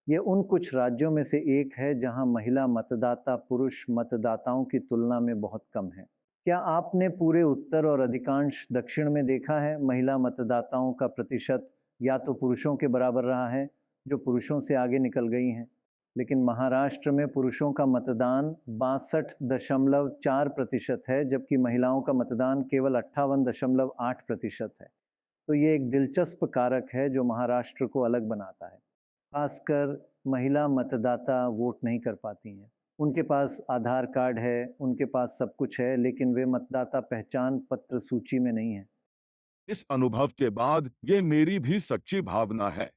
ये उन कुछ राज्यों में से एक है जहां महिला मतदाता पुरुष मतदाताओं की तुलना में बहुत कम है। क्या आपने पूरे उत्तर और अधिकांश दक्षिण में देखा है महिला मतदाताओं का प्रतिशत या तो पुरुषों के बराबर रहा है, जो पुरुषों से आगे निकल गई हैं, लेकिन महाराष्ट्र में पुरुषों का मतदान 62.4% है, जबकि महिलाओं का मतदान केवल 58.8% है। तो ये एक दिलचस्प कारक है जो महाराष्ट्र को अलग बनाता है। खासकर महिला मतदाता वोट नहीं कर पाती हैं। उनके पास आधार कार्ड है, उनके पास सब कुछ है, लेकिन वे मतदाता पहचान पत्र सूची में नहीं है। इस अनुभव के बाद ये मेरी भी सच्ची भावना है।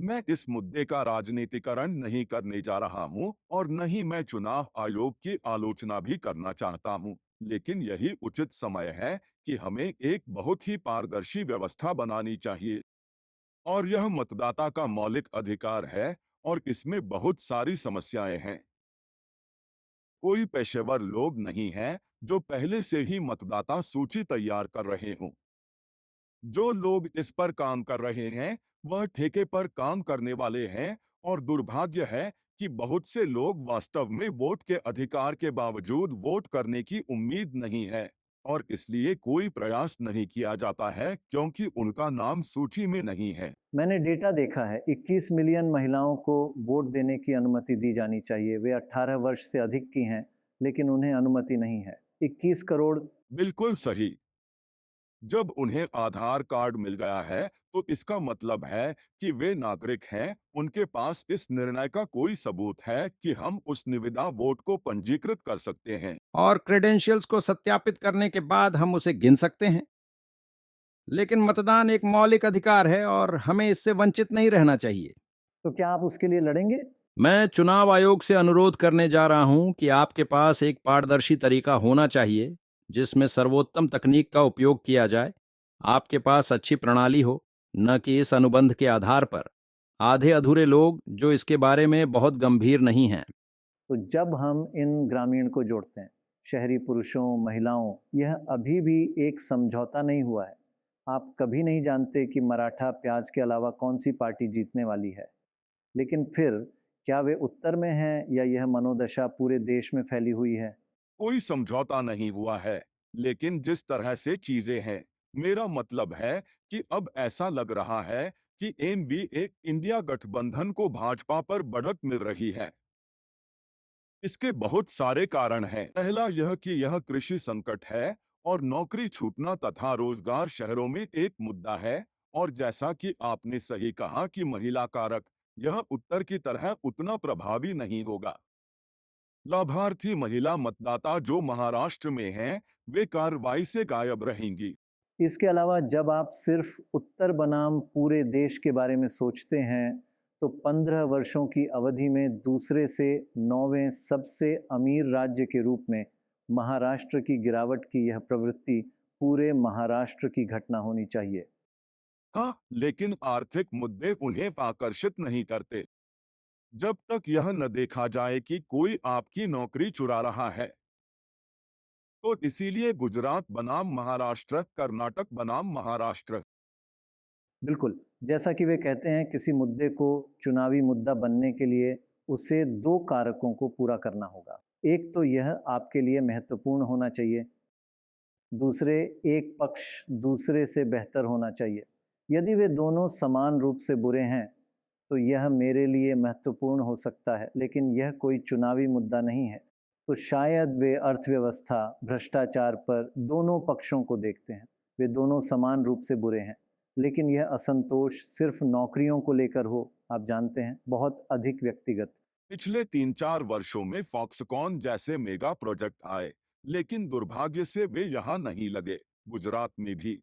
मैं इस मुद्दे का राजनीतिकरण नहीं करने जा रहा हूं और न ही मैं चुनाव आयोग की आलोचना भी करना चाहता हूं, लेकिन यही उचित समय है कि हमें एक बहुत ही पारदर्शी व्यवस्था बनानी चाहिए और यह मतदाता का मौलिक अधिकार है और इसमें बहुत सारी समस्याएं हैं। कोई पेशेवर लोग नहीं हैं जो पहले से ही मतदाता सूची तैयार कर रहे हों। जो लोग इस पर काम कर रहे हैं वह ठेके पर काम करने वाले हैं और दुर्भाग्य है कि बहुत से लोग वास्तव में वोट के अधिकार के बावजूद वोट करने की उम्मीद नहीं है और इसलिए कोई प्रयास नहीं किया जाता है क्योंकि उनका नाम सूची में नहीं है। मैंने डेटा देखा है, 21 मिलियन महिलाओं को वोट देने की अनुमति दी जानी चाहिए। वे 18 वर्ष से अधिक की हैं, लेकिन उन्हें अनुमति नहीं है। 21 करोड़। बिल्कुल सही। जब उन्हें आधार कार्ड मिल गया है तो इसका मतलब है कि वे नागरिक हैं। उनके पास इस निर्णय का कोई सबूत है कि हम उस निविदा वोट को पंजीकृत कर सकते हैं और क्रेडेंशियल्स को सत्यापित करने के बाद हम उसे गिन सकते हैं। लेकिन मतदान एक मौलिक अधिकार है और हमें इससे वंचित नहीं रहना चाहिए। तो क्या आप उसके लिए लड़ेंगे? मैं चुनाव आयोग से अनुरोध करने जा रहा हूं कि आपके पास एक पारदर्शी तरीका होना चाहिए जिसमें सर्वोत्तम तकनीक का उपयोग किया जाए। आपके पास अच्छी प्रणाली हो, न कि इस अनुबंध के आधार पर आधे अधूरे लोग जो इसके बारे में बहुत गंभीर नहीं हैं। तो जब हम इन ग्रामीण को जोड़ते हैं, शहरी पुरुषों महिलाओं, यह अभी भी एक समझौता नहीं हुआ है। आप कभी नहीं जानते कि मराठा प्याज के अलावा कौन सी पार्टी जीतने वाली है। लेकिन फिर क्या वे उत्तर में हैं या यह मनोदशा पूरे देश में फैली हुई है? कोई समझौता नहीं हुआ है, लेकिन जिस तरह से चीजें हैं, मेरा मतलब है कि अब ऐसा लग रहा है कि एनडीए इंडिया गठबंधन को भाजपा पर बढ़त मिल रही है। इसके बहुत सारे कारण हैं। पहला यह कि यह कृषि संकट है और नौकरी छूटना तथा रोजगार शहरों में एक मुद्दा है। और जैसा कि आपने सही कहा कि महिला कारक, यह उत्तर की तरह उतना प्रभावी नहीं होगा। लाभार्थी महिला मतदाता जो महाराष्ट्र में हैं, वे कार्रवाई से गायब रहेंगी। इसके अलावा जब आप सिर्फ उत्तर बनाम पूरे देश के बारे में सोचते हैं तो 15 वर्षों की अवधि में दूसरे से 9वें सबसे अमीर राज्य के रूप में महाराष्ट्र की गिरावट की यह प्रवृत्ति पूरे महाराष्ट्र की घटना होनी चाहिए। हाँ, लेकिन आर्थिक मुद्दे उन्हें आकर्षित नहीं करते जब तक यह न देखा जाए कि कोई आपकी नौकरी चुरा रहा है। तो इसीलिए गुजरात बनाम महाराष्ट्र, कर्नाटक बनाम महाराष्ट्र। बिल्कुल, जैसा कि वे कहते हैं, किसी मुद्दे को चुनावी मुद्दा बनने के लिए उसे 2 कारकों को पूरा करना होगा। एक तो यह आपके लिए महत्वपूर्ण होना चाहिए, दूसरे एक पक्ष दूसरे से बेहतर होना चाहिए। यदि वे दोनों समान रूप से बुरे हैं तो यह मेरे लिए महत्वपूर्ण हो सकता है, लेकिन यह कोई चुनावी मुद्दा नहीं है। तो शायद वे अर्थव्यवस्था, भ्रष्टाचार पर दोनों पक्षों को देखते हैं। वे दोनों समान रूप से बुरे हैं, लेकिन यह असंतोष सिर्फ नौकरियों को लेकर हो, आप जानते हैं, बहुत अधिक व्यक्तिगत। पिछले 3-4 वर्षों में फॉक्सकॉन जैसे मेगा प्रोजेक्ट आए, लेकिन दुर्भाग्य से वे यहाँ नहीं लगे। गुजरात में भी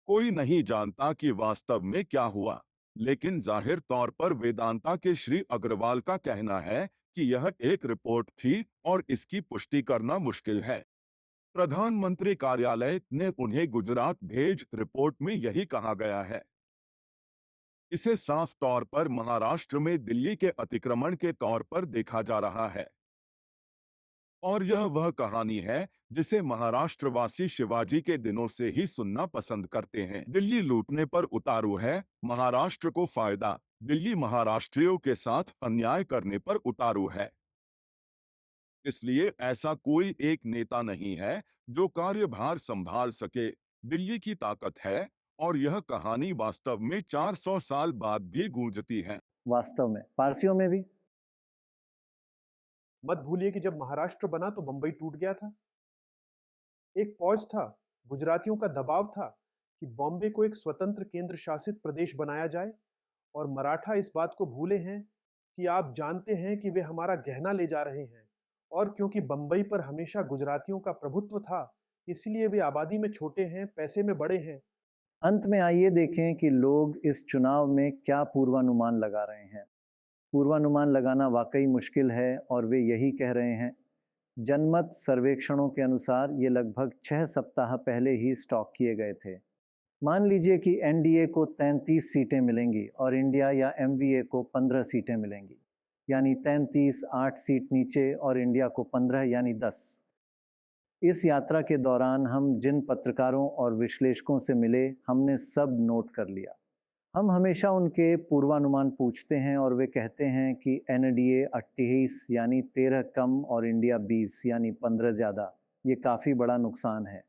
कोई नहीं जानता कि वास्तव में क्या हुआ, लेकिन जाहिर तौर पर वेदांता के श्री अग्रवाल का कहना है कि यह एक रिपोर्ट थी और इसकी पुष्टि करना मुश्किल है। प्रधानमंत्री कार्यालय ने उन्हें गुजरात भेज रिपोर्ट में यही कहा गया है। इसे साफ तौर पर महाराष्ट्र में दिल्ली के अतिक्रमण के तौर पर देखा जा रहा है। और यह वह कहानी है जिसे महाराष्ट्रवासी शिवाजी के दिनों से ही सुनना पसंद करते हैं। दिल्ली लूटने पर उतारू है, महाराष्ट्र को फायदा। दिल्ली महाराष्ट्रियों के साथ अन्याय करने पर उतारू है। इसलिए ऐसा कोई एक नेता नहीं है जो कार्यभार संभाल सके। दिल्ली की ताकत है और यह कहानी वास्तव में 400 साल बाद भी गूंजती है। वास्तव में पारसियों में भी। मत भूलिए कि जब महाराष्ट्र बना तो बंबई टूट गया था। एक फौज था, गुजरातियों का दबाव था कि बॉम्बे को एक स्वतंत्र केंद्र शासित प्रदेश बनाया जाए, और मराठा इस बात को भूले हैं कि आप जानते हैं कि वे हमारा गहना ले जा रहे हैं। और क्योंकि बंबई पर हमेशा गुजरातियों का प्रभुत्व था, इसलिए वे आबादी में छोटे हैं, पैसे में बड़े हैं। अंत में आइए देखें कि लोग इस चुनाव में क्या पूर्वानुमान लगा रहे हैं। पूर्वानुमान लगाना वाकई मुश्किल है और वे यही कह रहे हैं। जनमत सर्वेक्षणों के अनुसार ये लगभग 6 सप्ताह पहले ही स्टॉक किए गए थे। मान लीजिए कि एनडीए को 33 सीटें मिलेंगी और इंडिया या एमवीए को 15 सीटें मिलेंगी, यानी 33, 8 सीट नीचे, और इंडिया को 15 यानी 10। इस यात्रा के दौरान हम जिन पत्रकारों और विश्लेषकों से मिले, हमने सब नोट कर लिया। हम हमेशा उनके पूर्वानुमान पूछते हैं और वे कहते हैं कि एनडीए 28 यानी 13 कम और इंडिया 20 यानी 15 ज़्यादा। ये काफ़ी बड़ा नुकसान है।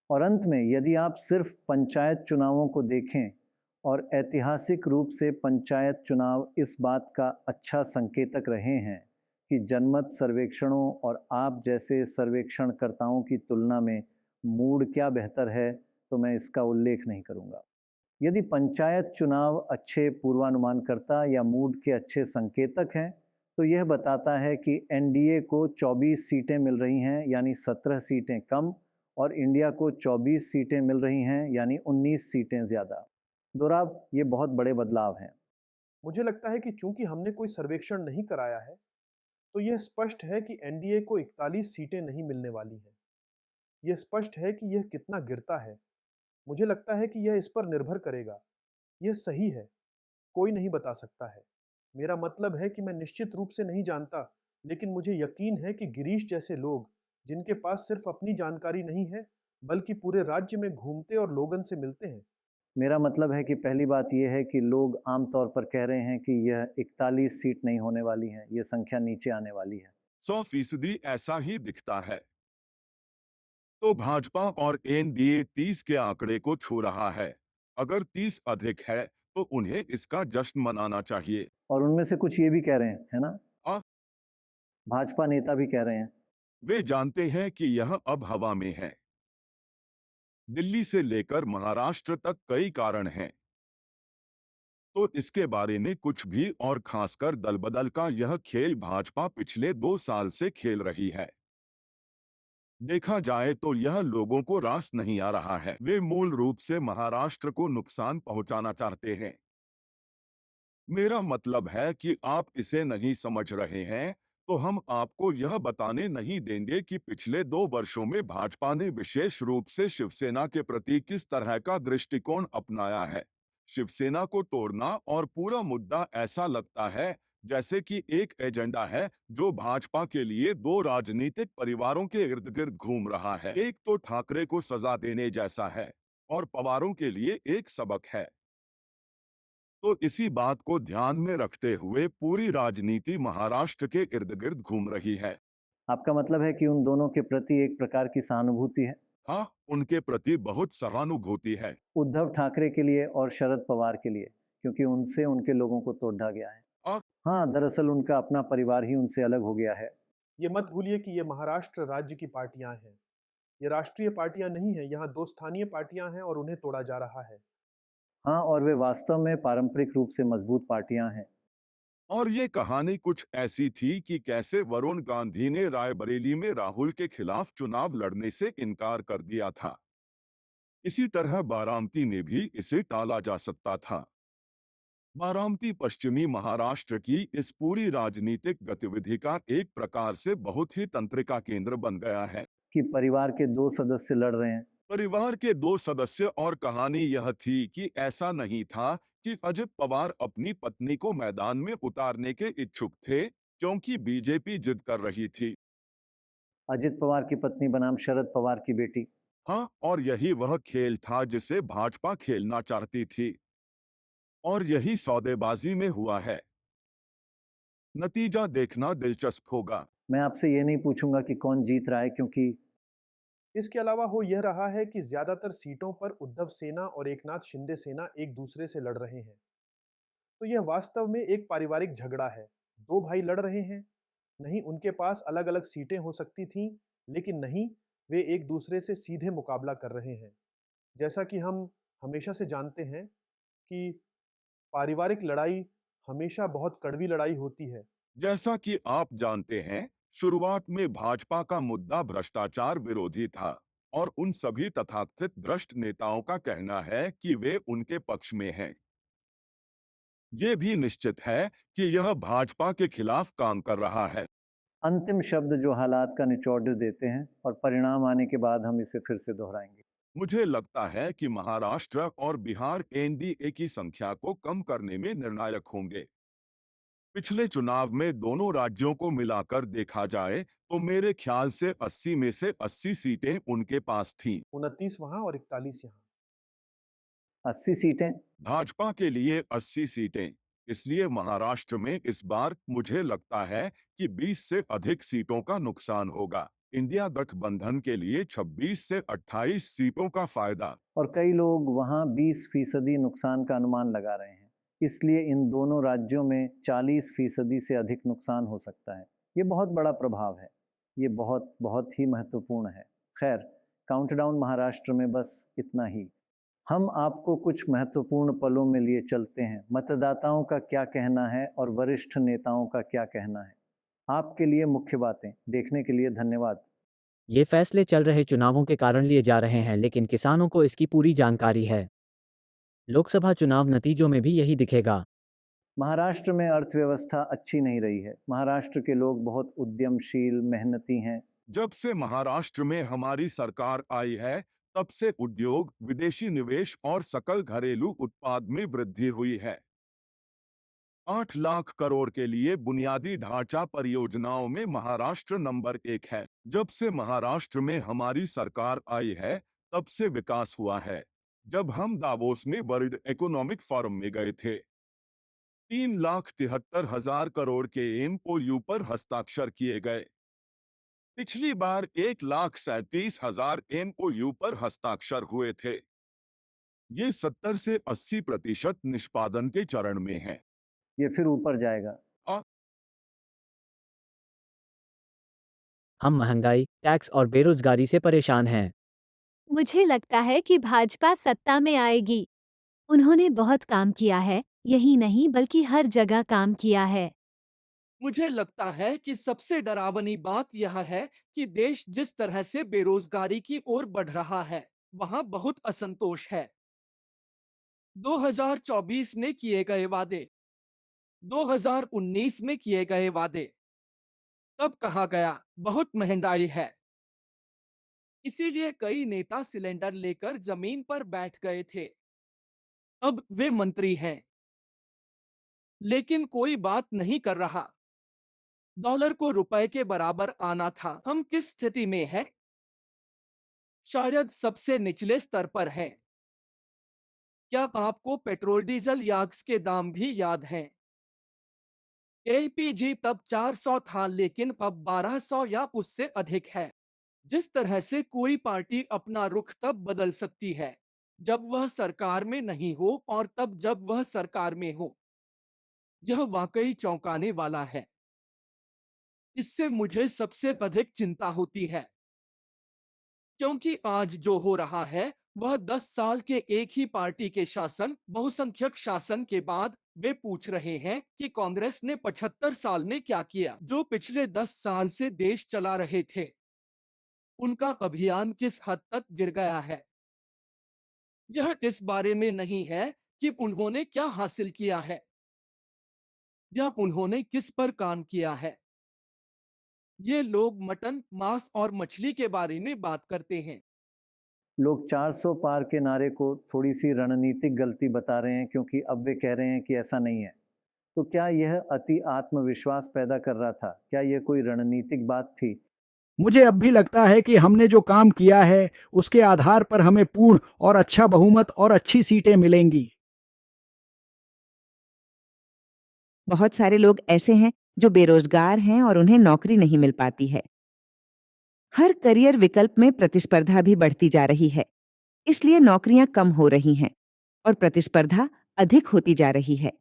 और अंत में यदि आप सिर्फ पंचायत चुनावों को देखें, और ऐतिहासिक रूप से पंचायत चुनाव इस बात का अच्छा संकेतक रहे हैं कि जनमत सर्वेक्षणों और आप जैसे सर्वेक्षणकर्ताओं की तुलना में मूड क्या बेहतर है, तो मैं इसका उल्लेख नहीं करूँगा। यदि पंचायत चुनाव अच्छे पूर्वानुमानकर्ता या मूड के अच्छे संकेतक हैं, तो यह बताता है कि एनडीए को 24 सीटें मिल रही हैं यानी 17 सीटें कम, और इंडिया को 24 सीटें मिल रही हैं यानी 19 सीटें ज़्यादा। दोराब, ये बहुत बड़े बदलाव हैं। मुझे लगता है कि चूंकि हमने कोई सर्वेक्षण नहीं कराया है, तो यह स्पष्ट है कि एनडीए को 41 सीटें नहीं मिलने वाली हैं। यह स्पष्ट है कि यह कितना गिरता है। मुझे लगता है कि यह इस पर निर्भर करेगा। यह सही है, कोई नहीं बता सकता है। मेरा मतलब है कि मैं निश्चित रूप से नहीं जानता, लेकिन मुझे यकीन है कि गिरीश जैसे लोग, जिनके पास सिर्फ अपनी जानकारी नहीं है बल्कि पूरे राज्य में घूमते और लोगन से मिलते हैं। मेरा मतलब है कि पहली बात यह है कि लोग आमतौर पर कह रहे हैं कि यह 41 सीट नहीं होने वाली है, यह संख्या नीचे आने वाली है। 100% ऐसा ही दिखता है। तो भाजपा और एनडीए 30 के आंकड़े को छू रहा है। अगर 30 अधिक है तो उन्हें इसका जश्न मनाना चाहिए। और उनमें से कुछ ये भी कह रहे हैं, है ना? आ, भाजपा नेता भी कह रहे हैं। वे जानते हैं कि यह अब हवा में है। दिल्ली से लेकर महाराष्ट्र तक कई कारण हैं, तो इसके बारे में कुछ भी, और खासकर दल बदल का यह खेल भाजपा पिछले 2 साल से खेल रही है। देखा जाए तो यह लोगों को रास नहीं आ रहा है। वे मूल रूप से महाराष्ट्र को नुकसान पहुंचाना चाहते हैं। मेरा मतलब है कि आप इसे नहीं समझ रहे हैं, तो हम आपको यह बताने नहीं देंगे कि पिछले 2 वर्षों में भाजपा ने विशेष रूप से शिवसेना के प्रति किस तरह का दृष्टिकोण अपनाया है। शिवसेना को तोड़ना और पूरा मुद्दा ऐसा लगता है जैसे कि एक एजेंडा है जो भाजपा के लिए 2 राजनीतिक परिवारों के इर्द गिर्द घूम रहा है। एक तो ठाकरे को सजा देने जैसा है और पवारों के लिए एक सबक है। तो इसी बात को ध्यान में रखते हुए पूरी राजनीति महाराष्ट्र के इर्द गिर्द घूम रही है। आपका मतलब है कि उन दोनों के प्रति एक प्रकार की सहानुभूति है? हाँ, उनके प्रति बहुत सहानुभूति है। उद्धव ठाकरे के लिए और शरद पवार के लिए, क्योंकि उनसे उनके लोगों को तोड़ा गया है। और हाँ, दरअसल उनका अपना परिवार ही उनसे अलग हो गया है। ये मत भूलिए कि ये महाराष्ट्र राज्य की पार्टियां हैं। ये राष्ट्रीय पार्टियां नहीं हैं, यहाँ 2 स्थानीय पार्टियां हैं और उन्हें तोड़ा जा रहा है। हाँ, और वे वास्तव में पारंपरिक रूप से मजबूत पार्टियां हैं। और ये कहानी कुछ ऐसी थी कि कैसे वरुण गांधी ने रायबरेली में राहुल के खिलाफ चुनाव लड़ने से इनकार कर दिया था। इसी तरह बारामती में भी इसे टाला जा सकता था। बारामती पश्चिमी महाराष्ट्र की इस पूरी राजनीतिक गतिविधि का एक प्रकार से बहुत ही तंत्रिका केंद्र बन गया है। कि परिवार के 2 सदस्य लड़ रहे हैं। परिवार के 2 सदस्य, और कहानी यह थी कि ऐसा नहीं था कि अजित पवार अपनी पत्नी को मैदान में उतारने के इच्छुक थे, क्योंकि बीजेपी जिद कर रही थी। अजित पवार की पत्नी बनाम शरद पवार की बेटी। हाँ, और यही वह खेल था जिसे भाजपा खेलना चाहती थी, और यही सौदेबाजी में हुआ है। नतीजा देखना दिलचस्प होगा। मैं आपसे ये नहीं पूछूंगा कि कौन जीत रहा है, क्योंकि इसके अलावा हो यह रहा है कि ज्यादातर सीटों पर उद्धव सेना और एकनाथ शिंदे सेना एक दूसरे से लड़ रहे हैं। तो यह वास्तव में एक पारिवारिक झगड़ा है। 2 भाई लड़ रहे हैं। नहीं उनके पास अलग-अलग सीटें हो सकती थीं, लेकिन नहीं, वे एक दूसरे से सीधे मुकाबला कर रहे हैं। जैसा कि हम हमेशा से जानते हैं कि पारिवारिक लड़ाई हमेशा बहुत कड़वी लड़ाई होती है। जैसा कि आप जानते हैं, शुरुआत में भाजपा का मुद्दा भ्रष्टाचार विरोधी था, और उन सभी तथाकथित भ्रष्ट नेताओं का कहना है कि वे उनके पक्ष में हैं। ये भी निश्चित है कि यह भाजपा के खिलाफ काम कर रहा है। अंतिम शब्द जो हालात का निचोड़ देते हैं, और परिणाम आने के बाद हम इसे फिर से दोहराएंगे। मुझे लगता है कि महाराष्ट्र और बिहार एनडीए की संख्या को कम करने में निर्णायक होंगे। पिछले चुनाव में दोनों राज्यों को मिलाकर देखा जाए तो मेरे ख्याल से 80 में से 80 सीटें उनके पास थीं। 29 वहां और 41 यहाँ। 80 सीटें भाजपा के लिए 80 सीटें। इसलिए महाराष्ट्र में इस बार मुझे लगता है कि 20 से अधिक सीटों का नुकसान होगा। इंडिया गठबंधन के लिए 26 से 28 सीटों का फायदा। और कई लोग वहां 20% नुकसान का अनुमान लगा रहे हैं। इसलिए इन दोनों राज्यों में 40% से अधिक नुकसान हो सकता है। ये बहुत बड़ा प्रभाव है। ये बहुत बहुत ही महत्वपूर्ण है। खैर, काउंटडाउन महाराष्ट्र में बस इतना ही। हम आपको कुछ महत्वपूर्ण पलों में लिए चलते हैं। मतदाताओं का क्या कहना है और वरिष्ठ नेताओं का क्या कहना है। आपके लिए मुख्य बातें देखने के लिए धन्यवाद। ये फैसले चल रहे चुनावों के कारण लिए जा रहे हैं, लेकिन किसानों को इसकी पूरी जानकारी है। लोकसभा चुनाव नतीजों में भी यही दिखेगा। महाराष्ट्र में अर्थव्यवस्था अच्छी नहीं रही है। महाराष्ट्र के लोग बहुत उद्यमशील, मेहनती हैं। जब से महाराष्ट्र में हमारी सरकार आई है, तब से उद्योग, विदेशी निवेश और सकल घरेलू उत्पाद में वृद्धि हुई है। 8 लाख करोड़ के लिए बुनियादी ढांचा परियोजनाओं में महाराष्ट्र नंबर 1 है। जब से महाराष्ट्र में हमारी सरकार आई है, तब से विकास हुआ है। जब हम दावोस में वर्ल्ड इकोनॉमिक फोरम में गए थे, 3,73,000 करोड़ के एमओयू पर हस्ताक्षर किए गए। पिछली बार 1,37,000 एमओयू पर हस्ताक्षर हुए थे। ये 70 से 80% निष्पादन के चरण में है। ये फिर ऊपर जाएगा। हम महंगाई, टैक्स और बेरोजगारी से परेशान हैं। मुझे लगता है कि भाजपा सत्ता में आएगी। उन्होंने बहुत काम किया है, यही नहीं बल्कि हर जगह काम किया है। मुझे लगता है कि सबसे डरावनी बात यह है कि देश जिस तरह से बेरोजगारी की ओर बढ़ रहा है, वहां बहुत असंतोष है। 2024 में किए गए वादे, 2019 में किए गए वादे, तब कहा गया बहुत महंगाई है। इसीलिए कई नेता सिलेंडर लेकर जमीन पर बैठ गए थे। अब वे मंत्री हैं, लेकिन कोई बात नहीं कर रहा। डॉलर को रुपए के बराबर आना था। हम किस स्थिति में हैं? शायद सबसे निचले स्तर पर है। क्या आपको पेट्रोल डीजल याग्स के दाम भी याद हैं? एलपीजी तब 400 था, लेकिन अब 1200 या उससे अधिक है। जिस तरह से कोई पार्टी अपना रुख तब बदल सकती है जब वह सरकार में नहीं हो और तब जब वह सरकार में हो, यह वाकई चौंकाने वाला है। इससे मुझे सबसे अधिक चिंता होती है, क्योंकि आज जो हो रहा है वह 10 साल के एक ही पार्टी के शासन, बहुसंख्यक शासन के बाद वे पूछ रहे हैं कि कांग्रेस ने 75 साल में क्या किया। जो पिछले 10 साल से देश चला रहे थे, उनका अभियान किस हद तक गिर गया है। यह इस बारे में नहीं है कि उन्होंने क्या हासिल किया है या उन्होंने किस पर काम किया है। ये लोग मटन, मांस और मछली के बारे में बात करते हैं। लोग 400 पार के नारे को थोड़ी सी रणनीतिक गलती बता रहे हैं, क्योंकि अब वे कह रहे हैं कि ऐसा नहीं है। तो क्या यह अति आत्मविश्वास पैदा कर रहा था? क्या यह कोई रणनीतिक बात थी? मुझे अब भी लगता है कि हमने जो काम किया है उसके आधार पर हमें पूर्ण और अच्छा बहुमत और अच्छी सीटें मिलेंगी। बहुत सारे लोग ऐसे हैं जो बेरोजगार हैं और उन्हें नौकरी नहीं मिल पाती है। हर करियर विकल्प में प्रतिस्पर्धा भी बढ़ती जा रही है, इसलिए नौकरियां कम हो रही हैं और प्रतिस्पर्धा अधिक होती जा रही है।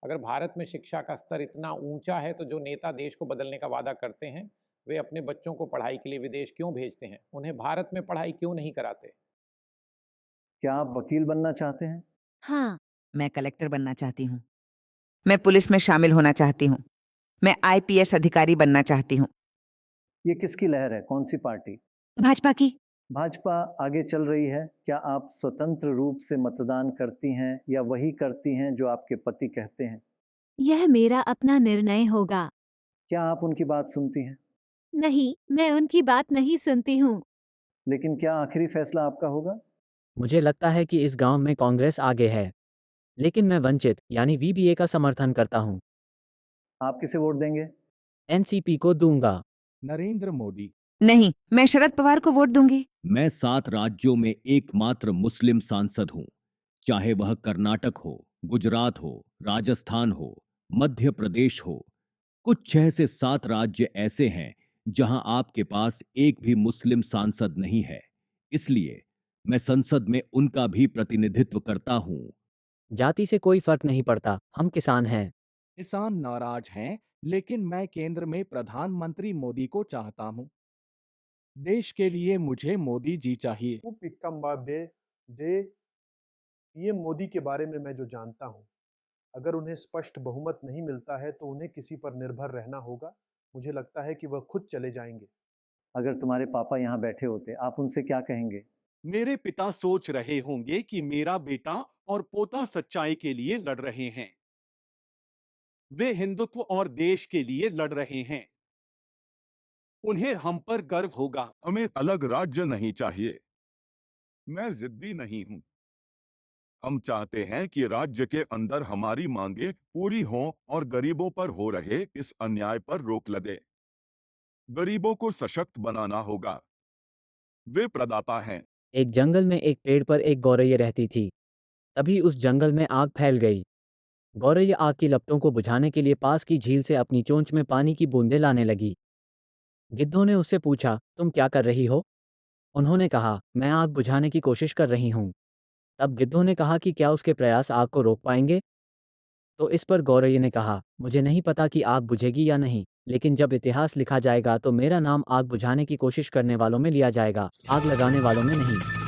अगर भारत में शिक्षा का स्तर इतना ऊंचा है तो जो नेता देश को बदलने का वादा करते हैं, वे अपने बच्चों को पढ़ाई के लिए विदेश क्यों भेजते हैं? उन्हें भारत में पढ़ाई क्यों नहीं कराते? क्या आप वकील बनना चाहते हैं? हाँ, मैं कलेक्टर बनना चाहती हूँ। मैं पुलिस में शामिल होना चाहती हूँ। मैं आईपीएस अधिकारी बनना चाहती हूँ। ये किसकी लहर है? कौन सी पार्टी? भाजपा की। भाजपा आगे चल रही है। क्या आप स्वतंत्र रूप से मतदान करती हैं या वही करती हैं जो आपके पति कहते हैं? यह मेरा अपना निर्णय होगा। क्या आप उनकी बात सुनती हैं? नहीं, मैं उनकी बात नहीं सुनती हूँ। लेकिन क्या आखिरी फैसला आपका होगा? मुझे लगता है कि इस गांव में कांग्रेस आगे है, लेकिन मैं वंचित यानी वीबीए का समर्थन करता हूं। आप किसे वोट देंगे? एनसीपी को दूंगा। नरेंद्र मोदी। नहीं, मैं शरद पवार को वोट दूंगी। मैं 7 राज्यों में एकमात्र मुस्लिम सांसद हूं, चाहे वह कर्नाटक हो, गुजरात हो, राजस्थान हो, मध्य प्रदेश हो। कुछ 6 से 7 राज्य ऐसे हैं जहां आपके पास एक भी मुस्लिम सांसद नहीं है, इसलिए मैं संसद में उनका भी प्रतिनिधित्व करता हूं। जाति से कोई फर्क नहीं पड़ता, हम किसान हैं। किसान नाराज हैं, लेकिन मैं केंद्र में प्रधानमंत्री मोदी को चाहता हूं। देश के लिए मुझे मोदी जी चाहिए। दे पीएम मोदी के बारे में मैं जो जानता हूँ, अगर उन्हें स्पष्ट बहुमत नहीं मिलता है तो उन्हें किसी पर निर्भर रहना होगा। मुझे लगता है कि वह खुद चले जाएंगे। अगर तुम्हारे पापा यहाँ बैठे होते, आप उनसे क्या कहेंगे? मेरे पिता सोच रहे होंगे कि मेरा बेटा और पोता सच्चाई के लिए लड़ रहे हैं। वे हिंदुत्व और देश के लिए लड़ रहे हैं। उन्हें हम पर गर्व होगा। हमें अलग राज्य नहीं चाहिए। मैं जिद्दी नहीं हूं। हम चाहते हैं कि राज्य के अंदर हमारी मांगे पूरी हों और गरीबों पर हो रहे इस अन्याय पर रोक लगे। गरीबों को सशक्त बनाना होगा। वे प्रदाता हैं। एक जंगल में एक पेड़ पर एक गौरैया रहती थी। तभी उस जंगल में आग फैल गई। गौरैया आग की लपटों को बुझाने के लिए पास की झील से अपनी चोंच में पानी की बूंदें लाने लगी। गिद्धों ने उससे पूछा, तुम क्या कर रही हो? उन्होंने कहा, मैं आग बुझाने की कोशिश कर रही हूँ। तब गिद्धों ने कहा कि क्या उसके प्रयास आग को रोक पाएंगे? तो इस पर गौरैया ने कहा, मुझे नहीं पता कि आग बुझेगी या नहीं, लेकिन जब इतिहास लिखा जाएगा तो मेरा नाम आग बुझाने की कोशिश करने वालों में लिया जाएगा, आग लगाने वालों में नहीं।